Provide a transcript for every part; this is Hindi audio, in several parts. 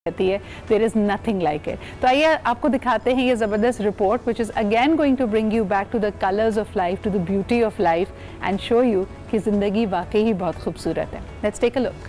रहती है, there is nothing like it. तो आइए आपको दिखाते हैं ये ज़बरदस्त report which is again going to bring you back to the colours of life, to the beauty of life and show you कि ज़िंदगी वाकई ही बहुत खूबसूरत है। Let's take a look.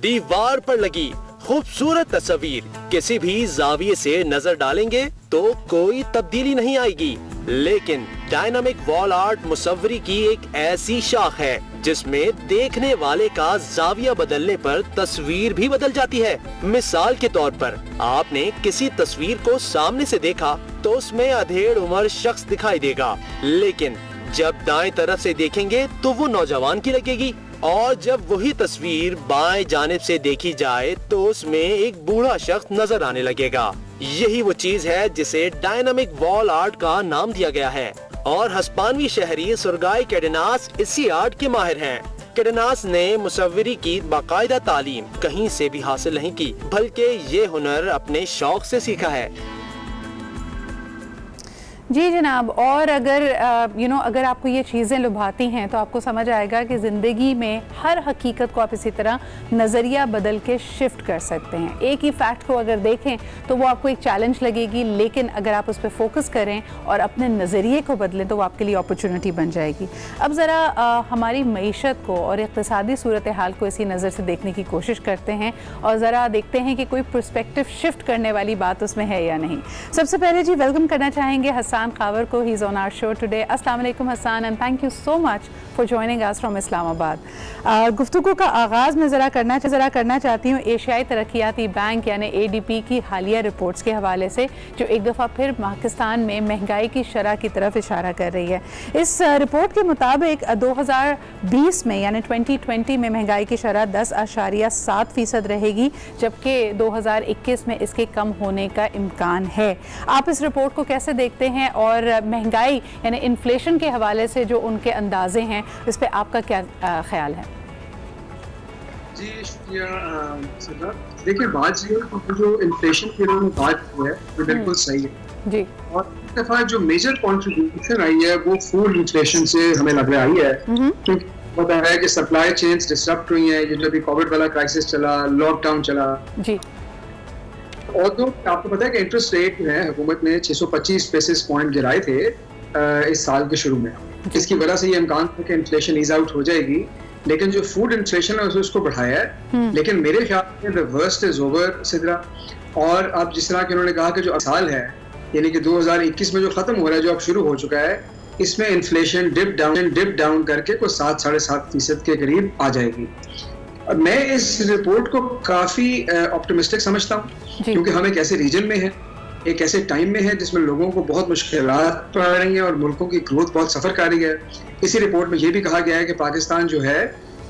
दीवार पर लगी खूबसूरत तस्वीर किसी भी जाविये से नजर डालेंगे तो कोई तब्दीली नहीं आएगी, लेकिन डायनामिक वॉल आर्ट मुसव्वरी की एक ऐसी शाख है जिसमें देखने वाले का जाविया बदलने पर तस्वीर भी बदल जाती है। मिसाल के तौर पर आपने किसी तस्वीर को सामने से देखा तो उसमें अधेड़ उम्र शख्स दिखाई देगा, लेकिन जब दाएं तरफ से देखेंगे तो वो नौजवान की लगेगी, और जब वही तस्वीर बाएं जानिब से देखी जाए तो उसमें एक बूढ़ा शख्स नजर आने लगेगा। यही वो चीज है जिसे डायनामिक वॉल आर्ट का नाम दिया गया है, और हस्पानवी शहरी सुरगाई कैडेनास इसी आर्ट के माहिर हैं। कैडेनास ने मुसव्वरी की बाकायदा तालीम कहीं से भी हासिल नहीं की, बल्कि ये हुनर अपने शौक से सीखा है। जी जनाब, और अगर अगर आपको ये चीज़ें लुभाती हैं तो आपको समझ आएगा कि ज़िंदगी में हर हकीकत को आप इसी तरह नज़रिया बदल के शिफ्ट कर सकते हैं। एक ही फैक्ट को अगर देखें तो वो आपको एक चैलेंज लगेगी, लेकिन अगर आप उस पर फोकस करें और अपने नज़रिए को बदलें तो वो आपके लिए अपॉर्चुनिटी बन जाएगी। अब ज़रा हमारी मईशत को और इक़्तिसादी सूरत हाल को इसी नज़र से देखने की कोशिश करते हैं और ज़रा देखते हैं कि कोई पर्सपेक्टिव शिफ्ट करने वाली बात उसमें है या नहीं। सबसे पहले जी वेलकम करना चाहेंगे हसन खावर को। He is on our show today. अस्सलाम वालेकुम Hasan, and thank you so much for joining us from Islamabad. गुफ्तगू का आगाज़ में ज़रा करना चाहती हूँ एशियाई तरक्याती बैंक यानी ADB की हालिया रिपोर्ट्स के हवाले से, जो एक दफ़ा फिर पाकिस्तान में महंगाई की शरह की तरफ इशारा कर रही है। इस रिपोर्ट के मुताबिक 2020 में यानी 2020 में महंगाई की शरह 10.7% रहेगी, जबकि 2021 में इसके कम होने का इम्कान है। आप इस रिपोर्ट को कैसे देखते हैं, और महंगाई यानी इन्फ्लेशन के हवाले से जो उनके अंदाजे हैं इस पे आपका क्या ख्याल है? जी शुक्रिया। देखिए, बात जो इन्फ्लेशन की बात है वो बिल्कुल सही है जी, और इस दफा जो मेजर कंट्रीब्यूशन आई है वो फूड इन्फ्लेशन से हमें लग रहा आई है, क्योंकि पता है कि सप्लाई चेन्स डिसरप्ट हुई हैं। ये जो अभी कोविड वाला क्राइसिस चला, लॉकडाउन चला जी, और तो आपको पता है कि इंटरेस्ट रेट में हुकूमत ने 625 बेसिस पॉइंट गिराए थे इस साल के शुरू में। इसकी वजह से ये इम्कान था कि इन्फ्लेशन ईज आउट हो जाएगी, लेकिन जो फूड इन्फ्लेशन है उसको बढ़ाया है। लेकिन मेरे ख्याल में the worst is over Sidra. और अब जिस तरह के उन्होंने कहा कि जो साल है यानी कि 2021 में जो खत्म हो रहा है, जो अब शुरू हो चुका है, इसमें इन्फ्लेशन डिप डाउन करके कुछ 7-7.5% के करीब आ जाएगी। मैं इस रिपोर्ट को काफी ऑप्टिमिस्टिक समझता हूँ, क्योंकि हम एक ऐसे रीजन में हैं, एक ऐसे टाइम में है जिसमें लोगों को बहुत मुश्किलात पड़ रही हैं और मुल्कों की ग्रोथ बहुत सफर कर रही है। इसी रिपोर्ट में ये भी कहा गया है कि पाकिस्तान जो है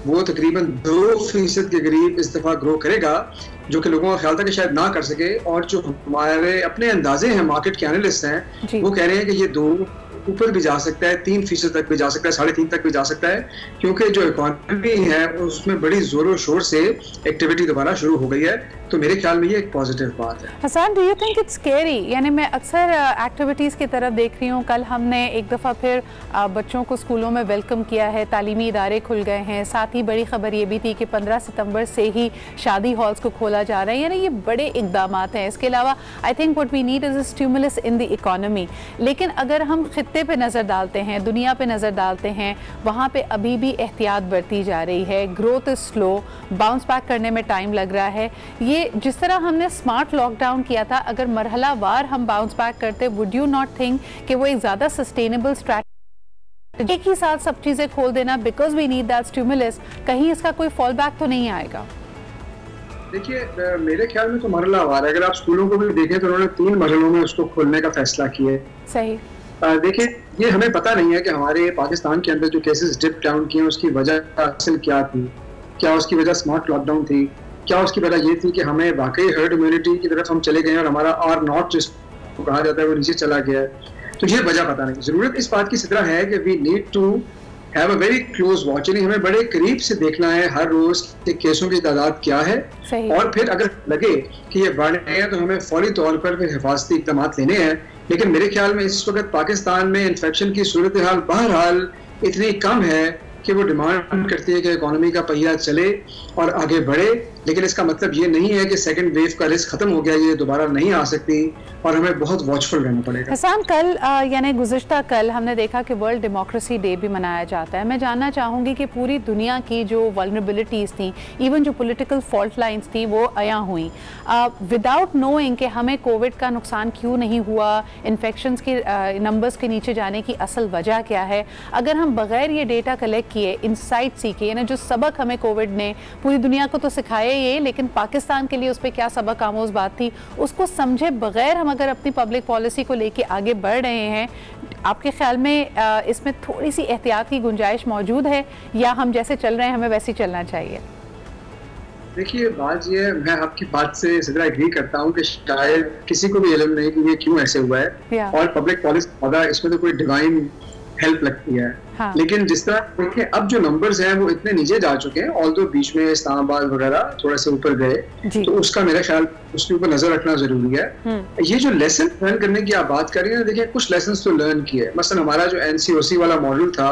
वो तकरीबन 2% के करीब इस दफा ग्रो करेगा, जो कि लोगों का ख्याल था कि शायद ना कर सके। और जो हमारे अपने अंदाजे हैं, मार्केट के एनालिस्ट हैं, वो कह रहे हैं कि ये 2 ऊपर भी जा सकता है, 3% तक भी जा सकता है, 3.5% तक भी जा सकता है, क्योंकि जो इकोनॉमी है उसमें बड़ी जोरों शोर से एक्टिविटी दोबारा शुरू हो गई है। तो मेरे ख्याल में ये एक पॉजिटिव बात है। Hasan, do you think it's scary? यानी मैं अक्सर एक्टिविटीज़ की तरफ देख रही हूँ। कल हमने एक दफ़ा फिर बच्चों को स्कूलों में वेलकम किया है, तालीमी इदारे खुल गए हैं। साथ ही बड़ी खबर ये भी थी कि 15 सितंबर से ही शादी हॉल्स को खोला जा रहा है। यानी ये बड़े इकदाम हैं। इसके अलावा I think what we need is a stimulus in the economy. लेकिन अगर हम खित्ते पे नज़र डालते हैं, दुनिया पे नज़र डालते हैं, वहाँ पे अभी भी एहतियात बरती जा रही है। Growth is slow, bounce back करने में टाइम लग रहा है। ये जिस तरह हमने स्मार्ट लॉकडाउन किया था, अगर मरहला वार हम बाउंस बैक करते, वुड यू नॉट थिंक कि वो एक ज़्यादा सस्टेनेबल स्ट्रैटेजी, एक ही साथ सब चीज़ें खोल देना because we need that stimulus, कहीं इसका कोई फॉल बैक तो नहीं आएगा? देखिए, मेरे ख्याल में तो मरहला वार, अगर आप स्कूलों को भी देखें तो उन्होंने 3 मरहलों में उसको खोलने का फैसला किया है। सही। देखिए, ये हमें पता नहीं है कि हमारे पाकिस्तान के अंदर जो केसेस डिप डाउन किए उसकी वजह असल क्या थी। क्या उसकी वजह स्मार्ट लॉकडाउन थी? क्या उसकी वजह ये थी कि हमें वाकई हर्ड इम्यूनिटी की तरफ हम चले गए और हमारा R0 जिसको कहा जाता है वो नीचे चला गया है? तो ये वजह पता नहीं। जरूरत इस बात की सिद्रा है कि we need to have a very close watch, यानी हमें बड़े करीब से देखना है हर रोज के केसों की तादाद क्या है, और फिर अगर लगे कि ये बढ़ रहे हैं तो हमें फौरी तौर पर फिर हिफाजती इक़दाम लेने हैं, लेकिन मेरे ख्याल में इस वक्त पाकिस्तान में इन्फेक्शन की सूरत हाल बहरहाल इतनी कम है कि वो डिमांड करती है कि इकोनॉमी का पहिया चले और आगे बढ़े, लेकिन इसका मतलब ये नहीं है कि सेकंड वेव का रिस्क खत्म हो गया, ये दोबारा नहीं आ सकती और हमें बहुत वॉचफुल रहना पड़ेगा। हसन, कल यानी गुज़िश्ता कल हमने देखा कि वर्ल्ड डेमोक्रेसी डे भी मनाया जाता है। मैं जानना चाहूँगी कि पूरी दुनिया की जो वल्नरेबिलिटीज़ थी, इवन जो पॉलिटिकल फॉल्ट लाइंस थी, वो अयां हुई विदाउट नोइंग कि हमें कोविड का नुकसान क्यों नहीं हुआ, इन्फेक्शंस के नंबर्स के नीचे जाने की असल वजह क्या है। अगर हम बगैर ये डेटा कलेक्ट किए, इंसाइट सीखे, यानी जो सबक हमें कोविड ने पूरी दुनिया को तो सिखाया ये, लेकिन पाकिस्तान के लिए उस पर क्या सबक आमोज़ बात थी, उसको समझे बगैर हम अगर अपनी पब्लिक पॉलिसी को लेके आगे बढ़ रहे हैं, आपके ख्याल में इसमें थोड़ी सी एहतियात की गुंजाइश मौजूद है या हम जैसे चल रहे हैं हमें वैसे ही चलना चाहिए? देखिए, बात ये, मैं आपकी बात से सीधा एग्री करता हूँ कि शायद किसी को भी इल्म नहीं कि ये क्यों ऐसे हुआ है और पब्लिक पॉलिसी इसमें तो कोई डिवाइन हेल्प लगती है। हाँ। लेकिन जिस तरह देखिए अब जो नंबर्स हैं वो इतने नीचे जा चुके हैं, ऑल्दो बीच में इस्लामाबाद वगैरह थोड़ा से ऊपर गए, तो उसका मेरा ख्याल उसके ऊपर नजर रखना जरूरी है। ये जो लेसन लर्न करने की आप बात कर रही हैं, देखिए कुछ लेसन तो लर्न किए। मसलन हमारा जो NCOC वाला मॉडल था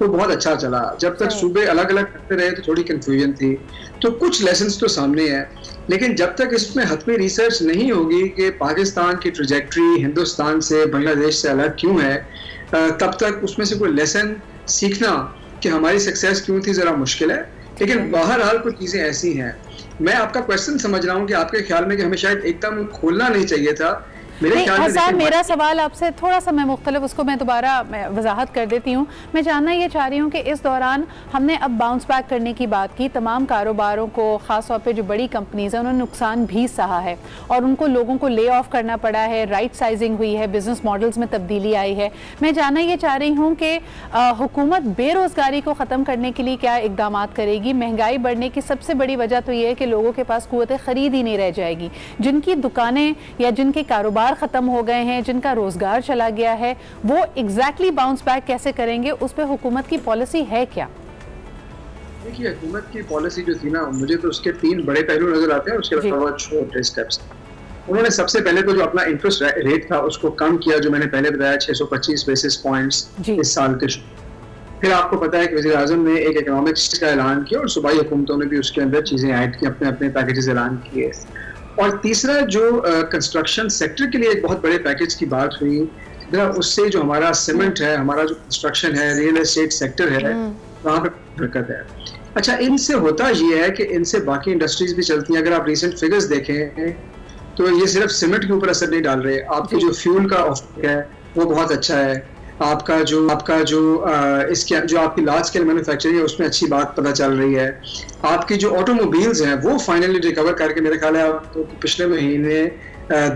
वो बहुत अच्छा चला, जब तक सूबे अलग अलग करते रहे तो थोड़ी कंफ्यूजन थी, तो कुछ लेसन तो सामने है। लेकिन जब तक इसमें हतमी रिसर्च नहीं होगी कि पाकिस्तान की ट्रैजेक्टरी हिंदुस्तान से, बांग्लादेश से अलग क्यों है, तब तक उसमें से कोई लेसन सीखना कि हमारी सक्सेस क्यों थी जरा मुश्किल है। लेकिन बहरहाल कुछ चीजें ऐसी हैं। मैं आपका क्वेश्चन समझ रहा हूँ कि आपके ख्याल में कि हमें शायद एकदम खोलना नहीं चाहिए था। हसन, मेरा सवाल आपसे थोड़ा सा मैं मुख्तलिफ, उसको मैं दोबारा वजाहत कर देती हूँ। मैं जानना ये चाह रही हूँ कि इस दौरान हमने अब बाउंस बैक करने की बात की, तमाम कारोबारों को, ख़ास तौर पे जो बड़ी कंपनीज हैं उन्होंने नुकसान भी सहा है और उनको लोगों को ले ऑफ करना पड़ा है, राइट साइजिंग हुई है, बिजनेस मॉडल्स में तब्दीली आई है। मैं जानना ये चाह रही हूँ कि हुकूमत बेरोज़गारी को ख़त्म करने के लिए क्या इकदाम करेगी? महंगाई बढ़ने की सबसे बड़ी वजह तो ये है कि लोगों के पास क़ुव्वत ख़रीद ही नहीं रह जाएगी। जिनकी दुकानें या जिनके कारोबार खत्म हो गए हैं, जिनका रोजगार चला गया है, वो एग्जैक्टली बाउंस बैक कैसे करेंगे? उस पे हुकूमत की पॉलिसी है क्या? देखिए, हुकूमत की पॉलिसी जो थी ना, मुझे तो उसके 3 बड़े पहलू नजर आते हैं, उसके अलावा छोटे स्टेप्स। उन्होंने सबसे पहले तो जो अपना इंटरेस्ट रेट था उसको कम किया, जो मैंने पहले बताया 625 बेसिस पॉइंट्स इस साल के। फिर आपको पता है कि वज़ीर आज़म ने एक इकोनॉमिक्स का ऐलान किया और सूबाई हुकूमतों ने भी उसके अंदर चीजें ऐड की, अपने अपने पैकेजेस ऐलान किए। और तीसरा जो कंस्ट्रक्शन सेक्टर के लिए एक बहुत बड़े पैकेज की बात हुई, उससे जो हमारा सीमेंट है, हमारा जो कंस्ट्रक्शन है, रियल एस्टेट सेक्टर है, वहाँ पे बरकत है। अच्छा, इनसे होता ये है कि इनसे बाकी इंडस्ट्रीज भी चलती हैं। अगर आप रिसेंट फिगर्स देखें तो ये सिर्फ सीमेंट के ऊपर असर नहीं डाल रहे, आपकी जो फ्यूल का ऑफर है वो बहुत अच्छा है, आपका जो इसके जो आपकी लार्ज स्केल मैन्युफैक्चरिंग है उसमें अच्छी बात पता चल रही है। आपकी जो ऑटोमोबाइल्स हैं वो फाइनली रिकवर करके, मेरे ख्याल है तो पिछले महीने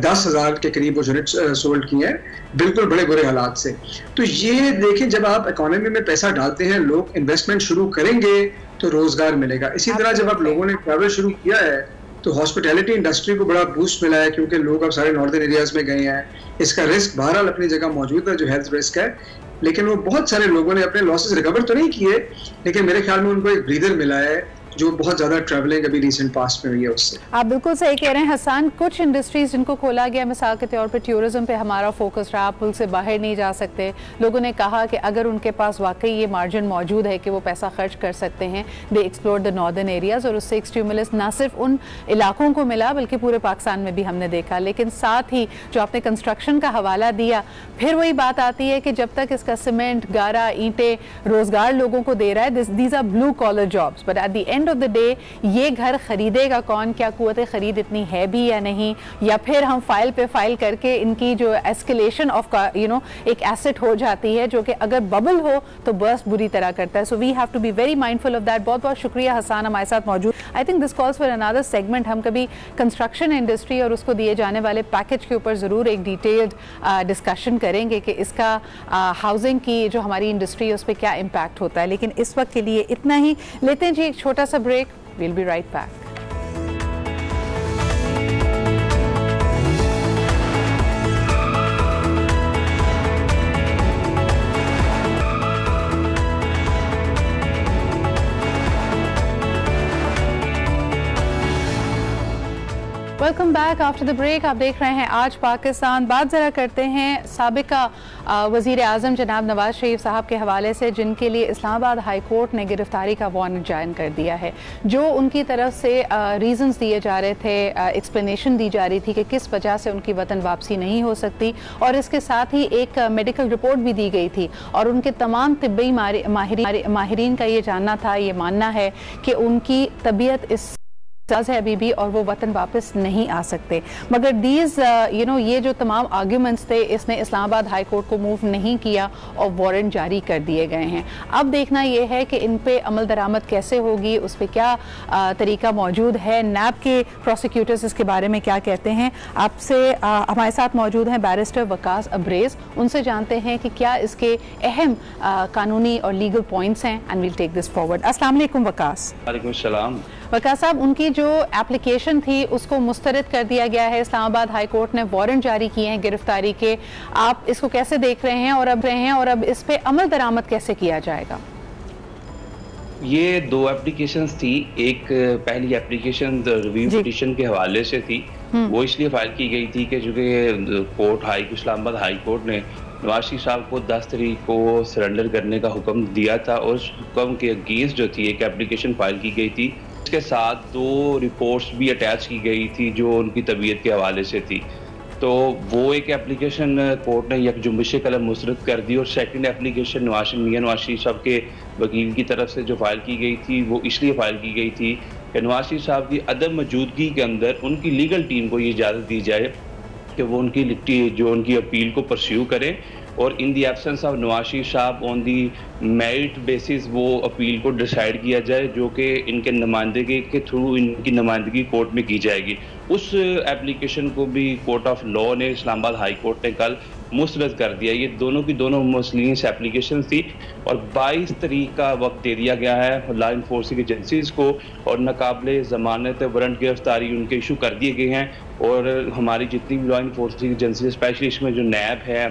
10,000 के करीब वो यूनिट सोल्ड किए हैं, बिल्कुल बड़े बुरे हालात से। तो ये देखें, जब आप इकोनॉमी में पैसा डालते हैं, लोग इन्वेस्टमेंट शुरू करेंगे तो रोजगार मिलेगा। इसी तरह जब आप लोगों ने ट्रैवल शुरू किया है तो हॉस्पिटैलिटी इंडस्ट्री को बड़ा बूस्ट मिला है, क्योंकि लोग अब सारे नॉर्दर्न एरियाज में गए हैं। इसका रिस्क बहरहाल अपनी जगह मौजूद है, जो हेल्थ रिस्क है, लेकिन वो बहुत सारे लोगों ने अपने लॉसेस रिकवर तो नहीं किए, लेकिन मेरे ख्याल में उनको एक ब्रीदर मिला है जो बहुत ज्यादा ट्रैवलिंग अभी रिसेंट पास्ट में हुई है उससे। आप बिल्कुल सही कह रहे हैं हसन। कुछ इंडस्ट्रीज जिनको खोला गया, मिसाल के तौर पे टूरिज्म पे हमारा फोकस रहा, आप मुल्क से बाहर नहीं जा सकते, लोगों ने कहा कि अगर उनके पास वाकई ये मार्जिन मौजूद है कि वो पैसा खर्च कर सकते हैं, दे एक्सप्लोर द नॉर्दर्न एरियाज, और उससे एक स्टिमुलस ना सिर्फ उन इलाकों को मिला बल्कि पूरे पाकिस्तान में भी हमने देखा। लेकिन साथ ही जो आपने कंस्ट्रक्शन का हवाला दिया, फिर वही बात आती है कि जब तक इसका सीमेंट, गारा, ईंटें रोजगार लोगों को दे रहा है, these are blue collar jobs, but at the end of the day ये घर खरीदेगा कौन? क्या कुव्वत खरीद इतनी है भी या नहीं? या फिर हम फाइल पे फाइल करके इनकी जो एस्केलेशन ऑफ एक एसेट हो जाती है, जो कि अगर बबल हो तो बर्स्ट बुरी तरह करता है। So we have to be very mindful of that. बहुत बहुत शुक्रिया हसन हमारे साथ मौजूद। I think this calls for another segment. हम कभी कंस्ट्रक्शन इंडस्ट्री और उसको दिए जाने वाले पैकेज के ऊपर ज़रूर एक डिटेल्ड डिस्कशन करेंगे कि इसका हाउसिंग की जो हमारी इंडस्ट्री है उस पर क्या इम्पैक्ट होता है। लेकिन इस वक्त के लिए इतना ही। लेते हैं जी एक छोटा सा break. We'll be right back. Welcome back after the break. आप देख रहे हैं आज पाकिस्तान। बात ज़रा करते हैं साबिका वज़ीर आज़म जनाब नवाज शरीफ साहब के हवाले से, जिनके लिए इस्लामाबाद हाई कोर्ट ने गिरफ्तारी का वारंट जारी कर दिया है। जो उनकी तरफ से रीज़न्स दिए जा रहे थे, एक्सप्लेनेशन दी जा रही थी कि किस वजह से उनकी वतन वापसी नहीं हो सकती, और इसके साथ ही एक मेडिकल रिपोर्ट भी दी गई थी और उनके तमाम तिब्बी माहिरीन का ये जानना था, ये मानना है कि उनकी तबीयत इस है अभी भी और वो वतन वापस नहीं आ सकते। मगर दीज ये जो तमाम आर्ग्यूमेंट्स थे, इसने इस्लामाबाद हाई कोर्ट को मूव नहीं किया और वारंट जारी कर दिए गए हैं। अब देखना ये है कि इन पे अमल दरामद कैसे होगी, उस पर क्या तरीका मौजूद है। नैब के प्रोसिक्यूटर्स इसके बारे में क्या कहते हैं। आपसे हमारे साथ मौजूद हैं बैरिस्टर वकास अब्रेज, उनसे जानते हैं कि क्या इसके अहम कानूनी और लीगल पॉइंट्स हैं, and will take this forward. अस्सलाम वालेकुम वकास। वालेकुम सलाम। वकास साहब, उनकी जो एप्लीकेशन थी उसको मुस्तरद कर दिया गया है। इस्लामाबाद हाई कोर्ट ने वारंट जारी किए हैं गिरफ्तारी के। आप इसको कैसे देख रहे हैं और अब इस पे अमल दरामद कैसे किया जाएगा? ये दो एप्लीकेशंस थी। एक पहली एप्लीकेशन रिव्यू पिटीशन के हवाले से थी। वो इसलिए फाइल की गई थी कि चूँकि कोर्ट इस्लामाबाद हाई कोर्ट ने नवाज शरीफ साहब को 10 तारीख को सरेंडर करने का हुक्म दिया था, और उस हुक्म के अगेंस्ट जो थी एक एप्लीकेशन फाइल की गई थी। इसके साथ दो रिपोर्ट्स भी अटैच की गई थी जो उनकी तबीयत के हवाले से थी। तो वो एक एप्लीकेशन कोर्ट ने यकजुम्बिश कलम मुस्तरद कर दी, और सेकंड एप्लीकेशन नवाज शरीफ साहब के वकील की तरफ से जो फाइल की गई थी वो इसलिए फाइल की गई थी कि नवाज शरीफ साहब की अदम मौजूदगी के अंदर उनकी लीगल टीम को ये इजाज़त दी जाए कि वो उनकी अपील को परस्यू करें, और इन the absence of Nawaz Sharif साहब ऑन दी मेरिट बेसिस वो अपील को डिसाइड किया जाए, जो कि इनके नुमाइंदगी के थ्रू इनकी नुमाइंदगी कोर्ट में की जाएगी। उस एप्लीकेशन को भी कोर्ट ऑफ लॉ ने इस्लामाबाद हाई कोर्ट ने कल मुस्तरद कर दिया। ये दोनों की दोनों मुस्लिम्स एप्लीकेशन थी, और 22 तारीख का वक्त दे दिया गया है लॉ इन्फोर्सिंग एजेंसीज को, और नाकाबिले ज़मानत वारंट गिरफ्तारी उनके इशू कर दिए गए हैं। और हमारी जितनी भी लॉ इन्फोर्सिंग एजेंसी, स्पेशली इसमें जो नैब है,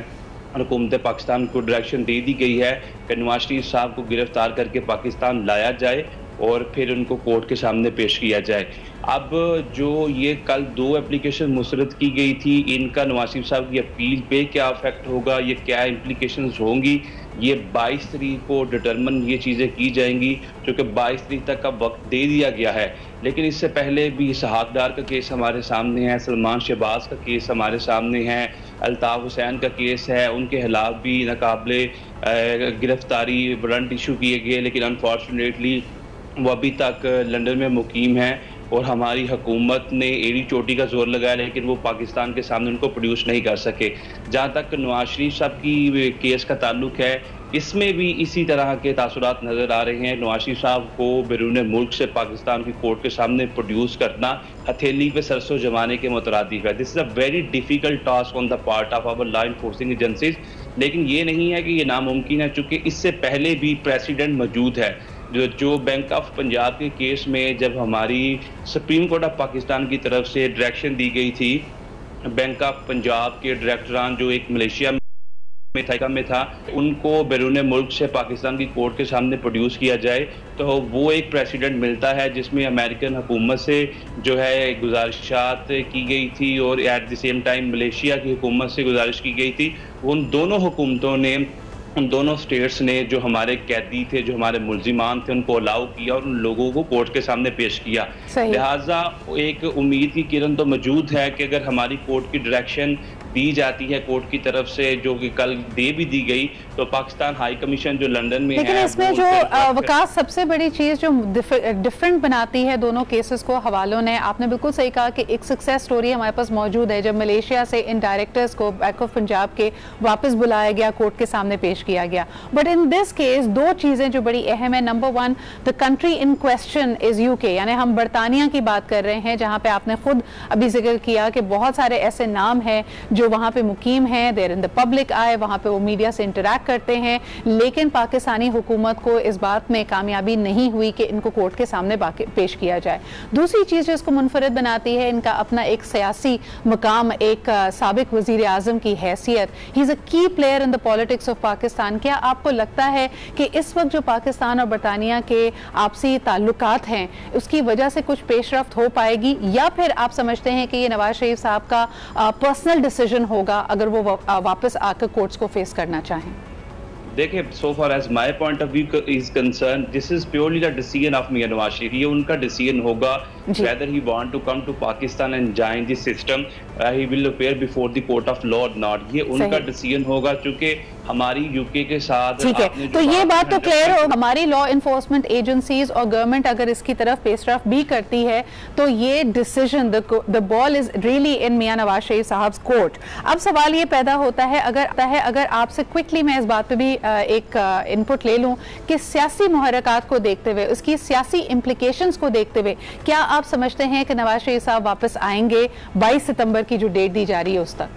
हुकूमत पाकिस्तान को डायरेक्शन दे दी गई है कि नवाज शरीफ साहब को गिरफ्तार करके पाकिस्तान लाया जाए और फिर उनको कोर्ट के सामने पेश किया जाए। अब जो ये कल दो एप्लीकेशन मुस्तरद की गई थी, इनका नवाज शरीफ साहब की अपील पे क्या इफेक्ट होगा, ये क्या इम्प्लीकेशंस होंगी, ये 22 तारीख को डिटरमिन ये चीज़ें की जाएंगी, क्योंकि 22 तारीख तक का वक्त दे दिया गया है। लेकिन इससे पहले भी इसहाक डार का केस हमारे सामने है, सलमान शहबाज का केस हमारे सामने है, अल्ताफ़ हुसैन का केस है, उनके खिलाफ भी नाकाबिले गिरफ्तारी वारंट इशू किए गए, लेकिन अनफॉर्चुनेटली वो अभी तक लंदन में मुकीम है, और हमारी हुकूमत ने एड़ी चोटी का जोर लगाया, लेकिन वो पाकिस्तान के सामने उनको प्रोड्यूस नहीं कर सके। जहाँ तक नवाज शरीफ साहब की केस का ताल्लुक है, इसमें भी इसी तरह के तासुरात नज़र आ रहे हैं। नवाज शरीफ साहब को बैरून मुल्क से पाकिस्तान की कोर्ट के सामने प्रोड्यूस करना हथेली पे सरसों जमाने के मुतरादिफ है। This is a very difficult task on the part of our law enforcing agencies, लेकिन ये नहीं है कि ये नामुमकिन है, चूँकि इससे पहले भी प्रेसिडेंट मौजूद है। जो बैंक ऑफ पंजाब के केस में जब हमारी सुप्रीम कोर्ट ऑफ पाकिस्तान की तरफ से डायरेक्शन दी गई थी, बैंक ऑफ पंजाब के डायरेक्टरान जो एक मलेशिया में था, उनको बैरून मुल्क से पाकिस्तान की कोर्ट के सामने प्रोड्यूस किया जाए, तो वो एक प्रेसिडेंट मिलता है जिसमें अमेरिकन हुकूमत से जो है गुजारिशात की गई थी, और at the same time Malaysia की हुकूमत से गुजारिश की गई थी। उन दोनों हुकूमतों ने, उन दोनों स्टेट्स ने जो हमारे कैदी थे, जो हमारे मुल्जिमान थे, उनको अलाउ किया और उन लोगों को कोर्ट के सामने पेश किया। लिहाजा एक उम्मीद की किरण तो मौजूद है कि अगर हमारी कोर्ट की डायरेक्शन दी जाती है कोर्ट की तरफ से, जो कि कल दे भी दी गई, तो पाकिस्तान हाई कमीशन जो लंदन में लेकिन है, इसमें जो वकास सबसे बड़ी चीज़ जो डिफरेंट बनाती है दोनों केसेस को हवालों ने, आपने बिल्कुल सही कहा कि एक सक्सेस स्टोरी हमारे पास मौजूद है, जब मलेशिया से इन डायरेक्टर्स को बैंक ऑफ पंजाब के वापस बुलाया गया, कोर्ट के सामने पेश किया गया। बट इन दिस केस दो चीज़ें जो बड़ी अहम है। Number one, the country in question is UK, यानी हम बरतानिया की बात कर रहे हैं, जहाँ पे आपने खुद अभी जिक्र किया कि बहुत सारे ऐसे नाम हैं जो वहाँ पे मुकीम हैं, देर इन द पब्लिक आए, वहाँ पे वो मीडिया से इंटरेक्ट करते हैं, लेकिन पाकिस्तानी हुकूमत को इस बात में कामयाबी नहीं हुई कि इनको कोर्ट के सामने पेश किया जाए। दूसरी चीज़ जो इसको मुनफरद बनाती है, इनका अपना एक सियासी मकाम, एक साबिक वज़ीर आज़म की हैसियत। ही इज़ अ की player in the politics of Pakistan. क्या आपको लगता है कि इस वक्त जो पाकिस्तान और बरतानिया के आपसी ताल्लुकात हैं उसकी वजह से कुछ पेशरफ्त हो पाएगी, या फिर आप समझते हैं कि ये नवाज शरीफ साहब का पर्सनल डिसीजन होगा अगर वो वापस आकर कोर्ट्स को फेस करना चाहें? देखिए, so far as my point of view is concerned, this is purely the decision of Mian Nawaz Sharif. ये उनका decision होगा whether he want to come to Pakistan and join this system, he will appear before the court of law or not. ये उनका decision होगा, क्योंकि हमारी यूके के साथ ठीक है। तो ये बात तो क्लियर हो, हमारी लॉ इन्फोर्समेंट एजेंसीज और गवर्नमेंट अगर इसकी तरफ पेशरफ भी करती है तो ये decision, the ball is really in Mian Nawaz Sharif sahab court. अब सवाल ये पैदा होता है, अगर आपसे क्विकली मैं इस बात पे भी एक इनपुट ले लूं कि सियासी मुहर्रकात को देखते हुए, उसकी सियासी इम्प्लीकेशंस को देखते हुए, क्या आप समझते हैं कि नवाज शरीफ साहब वापस आएंगे 22 सितंबर की जो डेट दी जा रही है उस तक?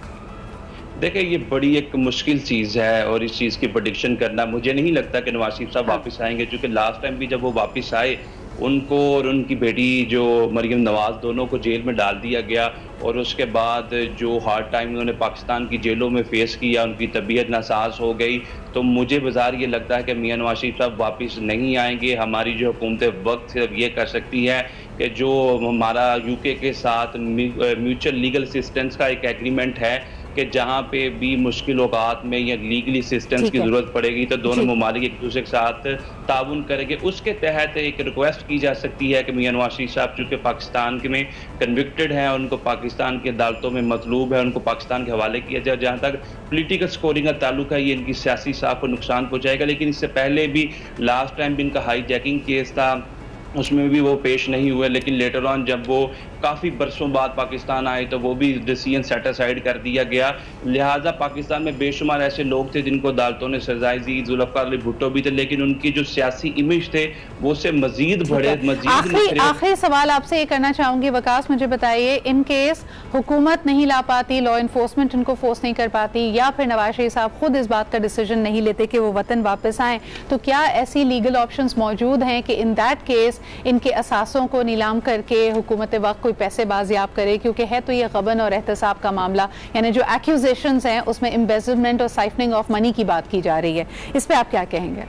देखिए, ये बड़ी एक मुश्किल चीज़ है और इस चीज़ की प्रेडिक्शन करना, मुझे नहीं लगता कि नवाज शरीफ साहब वापस आएंगे, क्योंकि लास्ट टाइम भी जब वो वापस आए उनको और उनकी बेटी जो मरियम नवाज, दोनों को जेल में डाल दिया गया, और उसके बाद जो हार्ड टाइम उन्होंने पाकिस्तान की जेलों में फेस किया, उनकी तबीयत नासाज हो गई। तो मुझे बाजार ये लगता है कि मियां नवाज शरीफ साहब वापस नहीं आएंगे। हमारी जो हुकूमत वक्त सिर्फ ये कर सकती है कि जो हमारा यूके के साथ म्यूचुअल लीगल असिस्टेंस का एक एग्रीमेंट है कि जहाँ पे भी मुश्किल औकात में या लीगली असिस्टेंस की जरूरत पड़ेगी तो दोनों ममालिक एक दूसरे के साथ ताउन करेंगे। उसके तहत एक रिक्वेस्ट की जा सकती है कि मियां नवाज शरीफ साहब चूँकि पाकिस्तान के में कन्विक्टेड हैं, उनको पाकिस्तान की अदालतों में मतलूब है, उनको पाकिस्तान के हवाले किया जाए। जहाँ तक पोलिटिकल स्कोरिंग का ताल्लुक है, ये इनकी सियासी साख को नुकसान पहुँचाएगा। लेकिन इससे पहले भी लास्ट टाइम भी इनका हाई जैकिंग केस था, उसमें भी वो पेश नहीं हुए, लेकिन लेटर ऑन जब वो काफ़ी बरसों बाद पाकिस्तान आए तो वो भी डिसीजन सेटिसाइड कर दिया गया। लिहाजा पाकिस्तान में बेशुमार ऐसे लोग थे जिनको अदालतों ने सजाएं दी, जुल्फ़िकार अली भुट्टो भी थे, लेकिन उनकी जो सियासी इमेज थे वो उससे मजीद बढ़े। आखिरी सवाल आपसे ये करना चाहूँगी वकास, मुझे बताइए, इन केस हुकूमत नहीं ला पाती, लॉ इन्फोर्समेंट इनको फोर्स नहीं कर पाती, या फिर नवाज शरीफ साहब खुद इस बात का डिसीजन नहीं लेते कि वो वतन वापस आएँ, तो क्या ऐसी लीगल ऑप्शंस मौजूद हैं कि इन दैट केस इनके असासों को नीलाम करके हुकूमत वक्त कोई पैसे बाजियाब करे? क्योंकि है तो ये गबन और एहतसाब का मामला, यानी जो एक्यूजेशंस हैं उसमें एम्बेजलमेंट और साइफनिंग ऑफ मनी की बात की जा रही है, इस पे आप क्या कहेंगे?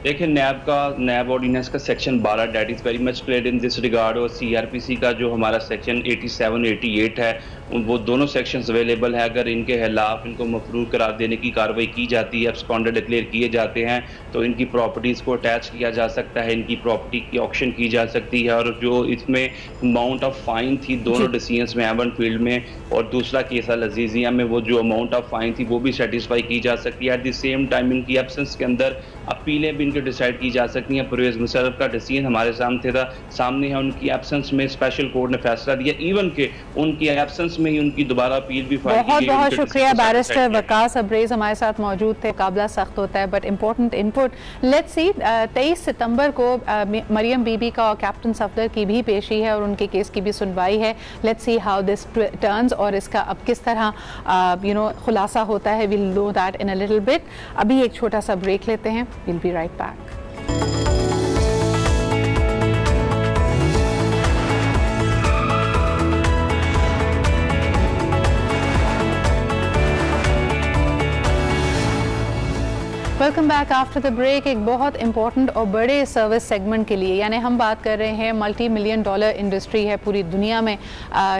देखिए, नैब ऑर्डिनेंस का section 12 that is very much clear in this regard, और सीआरपीसी का जो हमारा सेक्शन 87, 88 है, वो दोनों सेक्शंस अवेलेबल है। अगर इनके खिलाफ इनको मफरूर करार देने की कार्रवाई की जाती है, एब्सकॉन्डेड डिक्लेयर किए जाते हैं, तो इनकी प्रॉपर्टीज़ को अटैच किया जा सकता है, इनकी प्रॉपर्टी की ऑक्शन की जा सकती है। और जो इसमें अमाउंट ऑफ फाइन थी दोनों डिसीजंस में, एवन फील्ड में और दूसरा केस अल-अज़ीज़िया में, वो जो अमाउंट ऑफ फाइन थी वो भी सेटिस्फाई की जा सकती है। एट द सेम टाइम इनकी एब्सेंस के अंदर अपीलें भी इनके डिसाइड की जा सकती हैं। परवेज़ मुशर्रफ का डिसीजन हमारे सामने है, उनकी एब्सेंस में स्पेशल कोर्ट ने फैसला दिया, इवन के उनकी एब्सेंस में ही उनकी दोबारा अपील भी फाइल की गई। बहुत शुक्रिया बैरिस्टर वकास अब्रेज हमारे साथ मौजूद थे। मुकाबला सख्त होता है but important input. Let's see, 23 सितंबर को मरियम बीबी का और कैप्टन सफदर की भी पेशी है और उनके केस की भी सुनवाई है। Let's see how this turns और इसका अब किस तरह खुलासा होता है। We'll know that in a little bit. अभी एक छोटा सा ब्रेक लेते हैं, we'll be right back. Welcome back after the break. एक बहुत इंपॉर्टेंट और बड़े सर्विस सेगमेंट के लिए, यानी हम बात कर रहे हैं $multi million इंडस्ट्री है पूरी दुनिया में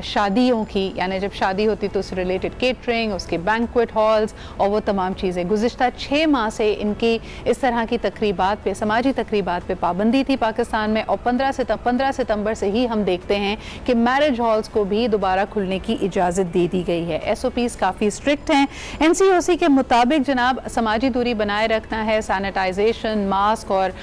शादियों की, यानी जब शादी होती तो उससे रिलेटेड केटरिंग, उसके बैंक्वेट हॉल्स और वो तमाम चीज़ें। गुज़िश्ता 6 माह से इनकी इस तरह की तकरीबात पे, समाजी तकरीबात पे पाबंदी थी पाकिस्तान में, और 15 सितंबर से ही हम देखते हैं कि मैरिज हॉल्स को भी दोबारा खुलने की इजाज़त दे दी गई है। SOPs काफ़ी स्ट्रिक्ट हैं। NCOC के मुताबिक जनाब समाजी दूरी बनाए रखना है, सैनिटाइजेशन, मास्क और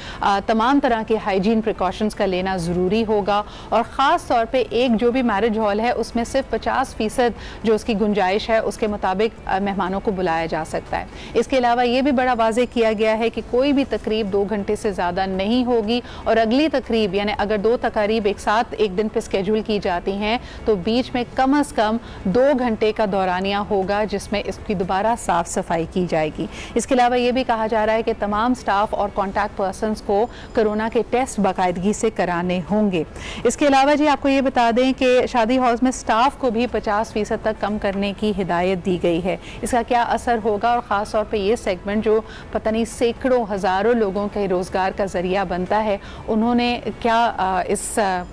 तमाम तरह के हाइजीन प्रिकॉशंस का लेना ज़रूरी होगा। और ख़ास तौर पे एक जो भी मैरिज हॉल है उसमें सिर्फ 50% जो उसकी गुंजाइश है उसके मुताबिक मेहमानों को बुलाया जा सकता है। इसके अलावा ये भी बड़ा वाज़ेह किया गया है कि कोई भी तकरीब 2 घंटे से ज़्यादा नहीं होगी और अगली तकरीब यानी अगर 2 तकारीब एक साथ एक दिन पे स्केड्यूल की जाती हैं तो बीच में कम से कम 2 घंटे का दौरानिया होगा जिसमें इसकी दोबारा साफ सफाई की जाएगी। इसके अलावा ये भी कहा जा रहा है कि तमाम स्टाफ और कॉन्टैक्ट पर्सनस को कोरोना के टेस्ट बाकायदगी से कराने होंगे। इसके अलावा जी आपको ये बता दें कि शादी हॉल्स में स्टाफ को भी 50% तक कम करने की हिदायत दी गई है। इसका क्या असर होगा और ख़ास तौर पे ये सेगमेंट जो पता नहीं सैकड़ों हज़ारों लोगों के रोज़गार का ज़रिया बनता है, उन्होंने क्या इस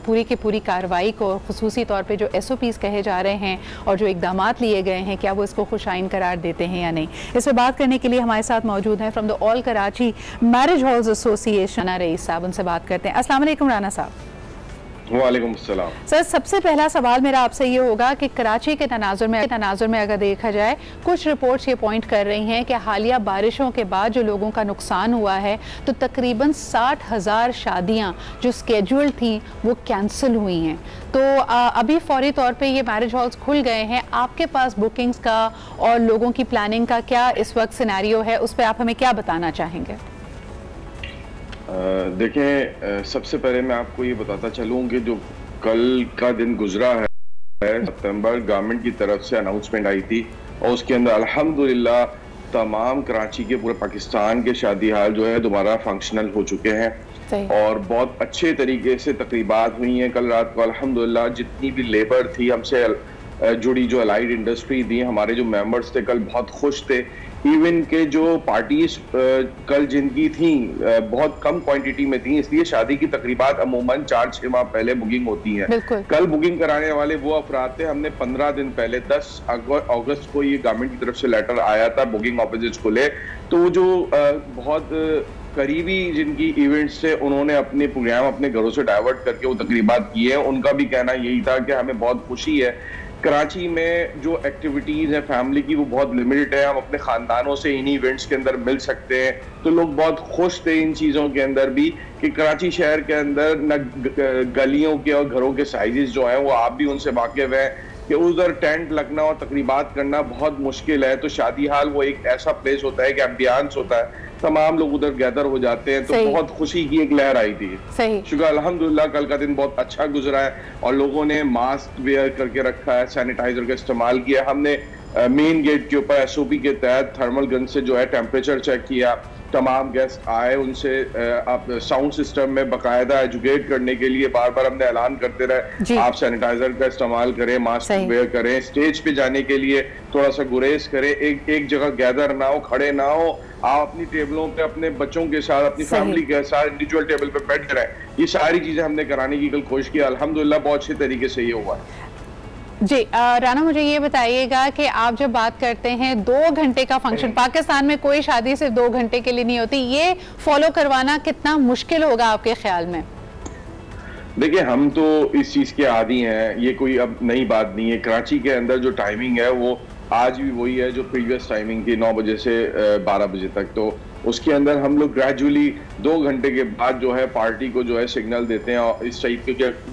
पूरी की पूरी कार्रवाई को खुसूसी तौर पे जो SOPs कहे जा रहे हैं और जो इक़दामात लिए गए हैं क्या वो इसको खुशाइन करार देते हैं या नहीं। इस पर बात करने के लिए हमारे साथ मौजूद हैं from the all Karachi marriage halls association Rana Rais sahab, उनसे बात करते हैं। अस्सलाम वालेकुम राना साहब। वालेकुम अस्सलाम। सर, सबसे पहला सवाल मेरा आपसे ये होगा कि कराची के तनाजुर में अगर देखा जाए कुछ रिपोर्ट्स ये पॉइंट कर रही हैं कि हालिया बारिशों के बाद जो लोगों का नुकसान हुआ है तो तकरीबन 60,000 शादियां जो स्केड्यूल थी वो कैंसिल हुई हैं। तो अभी फौरी तौर पे ये मैरिज हॉल्स खुल गए हैं, आपके पास बुकिंग्स का और लोगों की प्लानिंग का क्या इस वक्त सिनेरियो है, उस पर आप हमें क्या बताना चाहेंगे? देखें, सबसे पहले मैं आपको ये बताता चलूं कि जो कल का दिन गुजरा है सितंबर, गवर्नमेंट की तरफ से अनाउंसमेंट आई थी और उसके अंदर अल्हम्दुलिल्लाह तमाम कराची के पूरे पाकिस्तान के शादी हाल जो है दोबारा फंक्शनल हो चुके हैं और बहुत अच्छे तरीके से तकरीबात हुई हैं। कल रात को अल्हम्दुलिल्लाह जितनी भी लेबर थी हमसे जुड़ी, जो अलाइड इंडस्ट्री थी, हमारे जो मेंबर्स थे कल बहुत खुश थे। इवन के जो पार्टीज कल जिनकी थी बहुत कम क्वांटिटी में थी, इसलिए शादी की तकरीबात अमूमन 4-6 माह पहले बुकिंग होती हैं। कल बुकिंग कराने वाले वो अफराद थे, हमने 15 दिन पहले 10 अगस्त को ये गवर्नमेंट की तरफ से लेटर आया था बुकिंग ऑफिस को ले, तो वो जो बहुत करीबी जिनकी इवेंट्स थे उन्होंने अपने प्रोग्राम अपने घरों से डाइवर्ट करके वो तकरीबात किए हैं। उनका भी कहना यही था कि हमें बहुत खुशी है कराची में जो एक्टिविटीज है फैमिली की वो बहुत लिमिटेड है, हम अपने खानदानों से इन इवेंट्स के अंदर मिल सकते हैं। तो लोग बहुत खुश थे इन चीज़ों के अंदर भी कि कराची शहर के अंदर न गलियों के और घरों के साइजेस जो हैं वो आप भी उनसे वाकिफ हैं कि उधर टेंट लगना और तकरीबात करना बहुत मुश्किल है। तो शादी हाल वो एक ऐसा प्लेस होता है कि एम्बियंस होता है, तमाम लोग उधर गैदर हो जाते हैं, तो बहुत खुशी की एक लहर आई थी। शुक्र अल्हम्दुलिल्लाह कल का दिन बहुत अच्छा गुजरा है और लोगों ने मास्क वेयर करके रखा है, सैनिटाइजर का इस्तेमाल किया। हमने मेन गेट के ऊपर SOP के तहत थर्मल गन से जो है टेम्परेचर चेक किया, तमाम गेस्ट आए, उनसे साउंड सिस्टम में बाकायदा एजुकेट करने के लिए बार बार हमने ऐलान करते रहे आप सैनिटाइजर का इस्तेमाल करें, मास्क वेयर करें, स्टेज पे जाने के लिए थोड़ा सा गुरेज करें, एक जगह गैदर ना हो, खड़े ना हो, आप अपनी टेबलों पे अपने बच्चों के साथ अपनी फैमिली के साथ इंडिविजुअल टेबल पे बैठ कर रहें। ये सारी चीजें हमने कराने की कल कोशिश की, अल्हम्दुलिल्लाह बहुत अच्छे तरीके से ये हुआ है। जी राना, मुझे ये बताइएगा कि आप जब बात करते हैं 2 घंटे का फंक्शन, पाकिस्तान में कोई शादी सिर्फ 2 घंटे के लिए नहीं होती, ये फॉलो करवाना कितना मुश्किल होगा आपके ख्याल में? देखिए, हम तो इस चीज के आदी हैं, ये कोई अब नई बात नहीं है। कराची के अंदर जो टाइमिंग है वो आज भी वही है जो प्रीवियस टाइमिंग थी, 9 बजे से 12 बजे तक। तो उसके अंदर हम लोग ग्रेजुअली 2 घंटे के बाद जो है पार्टी को जो है सिग्नल देते हैं और इस टाइप के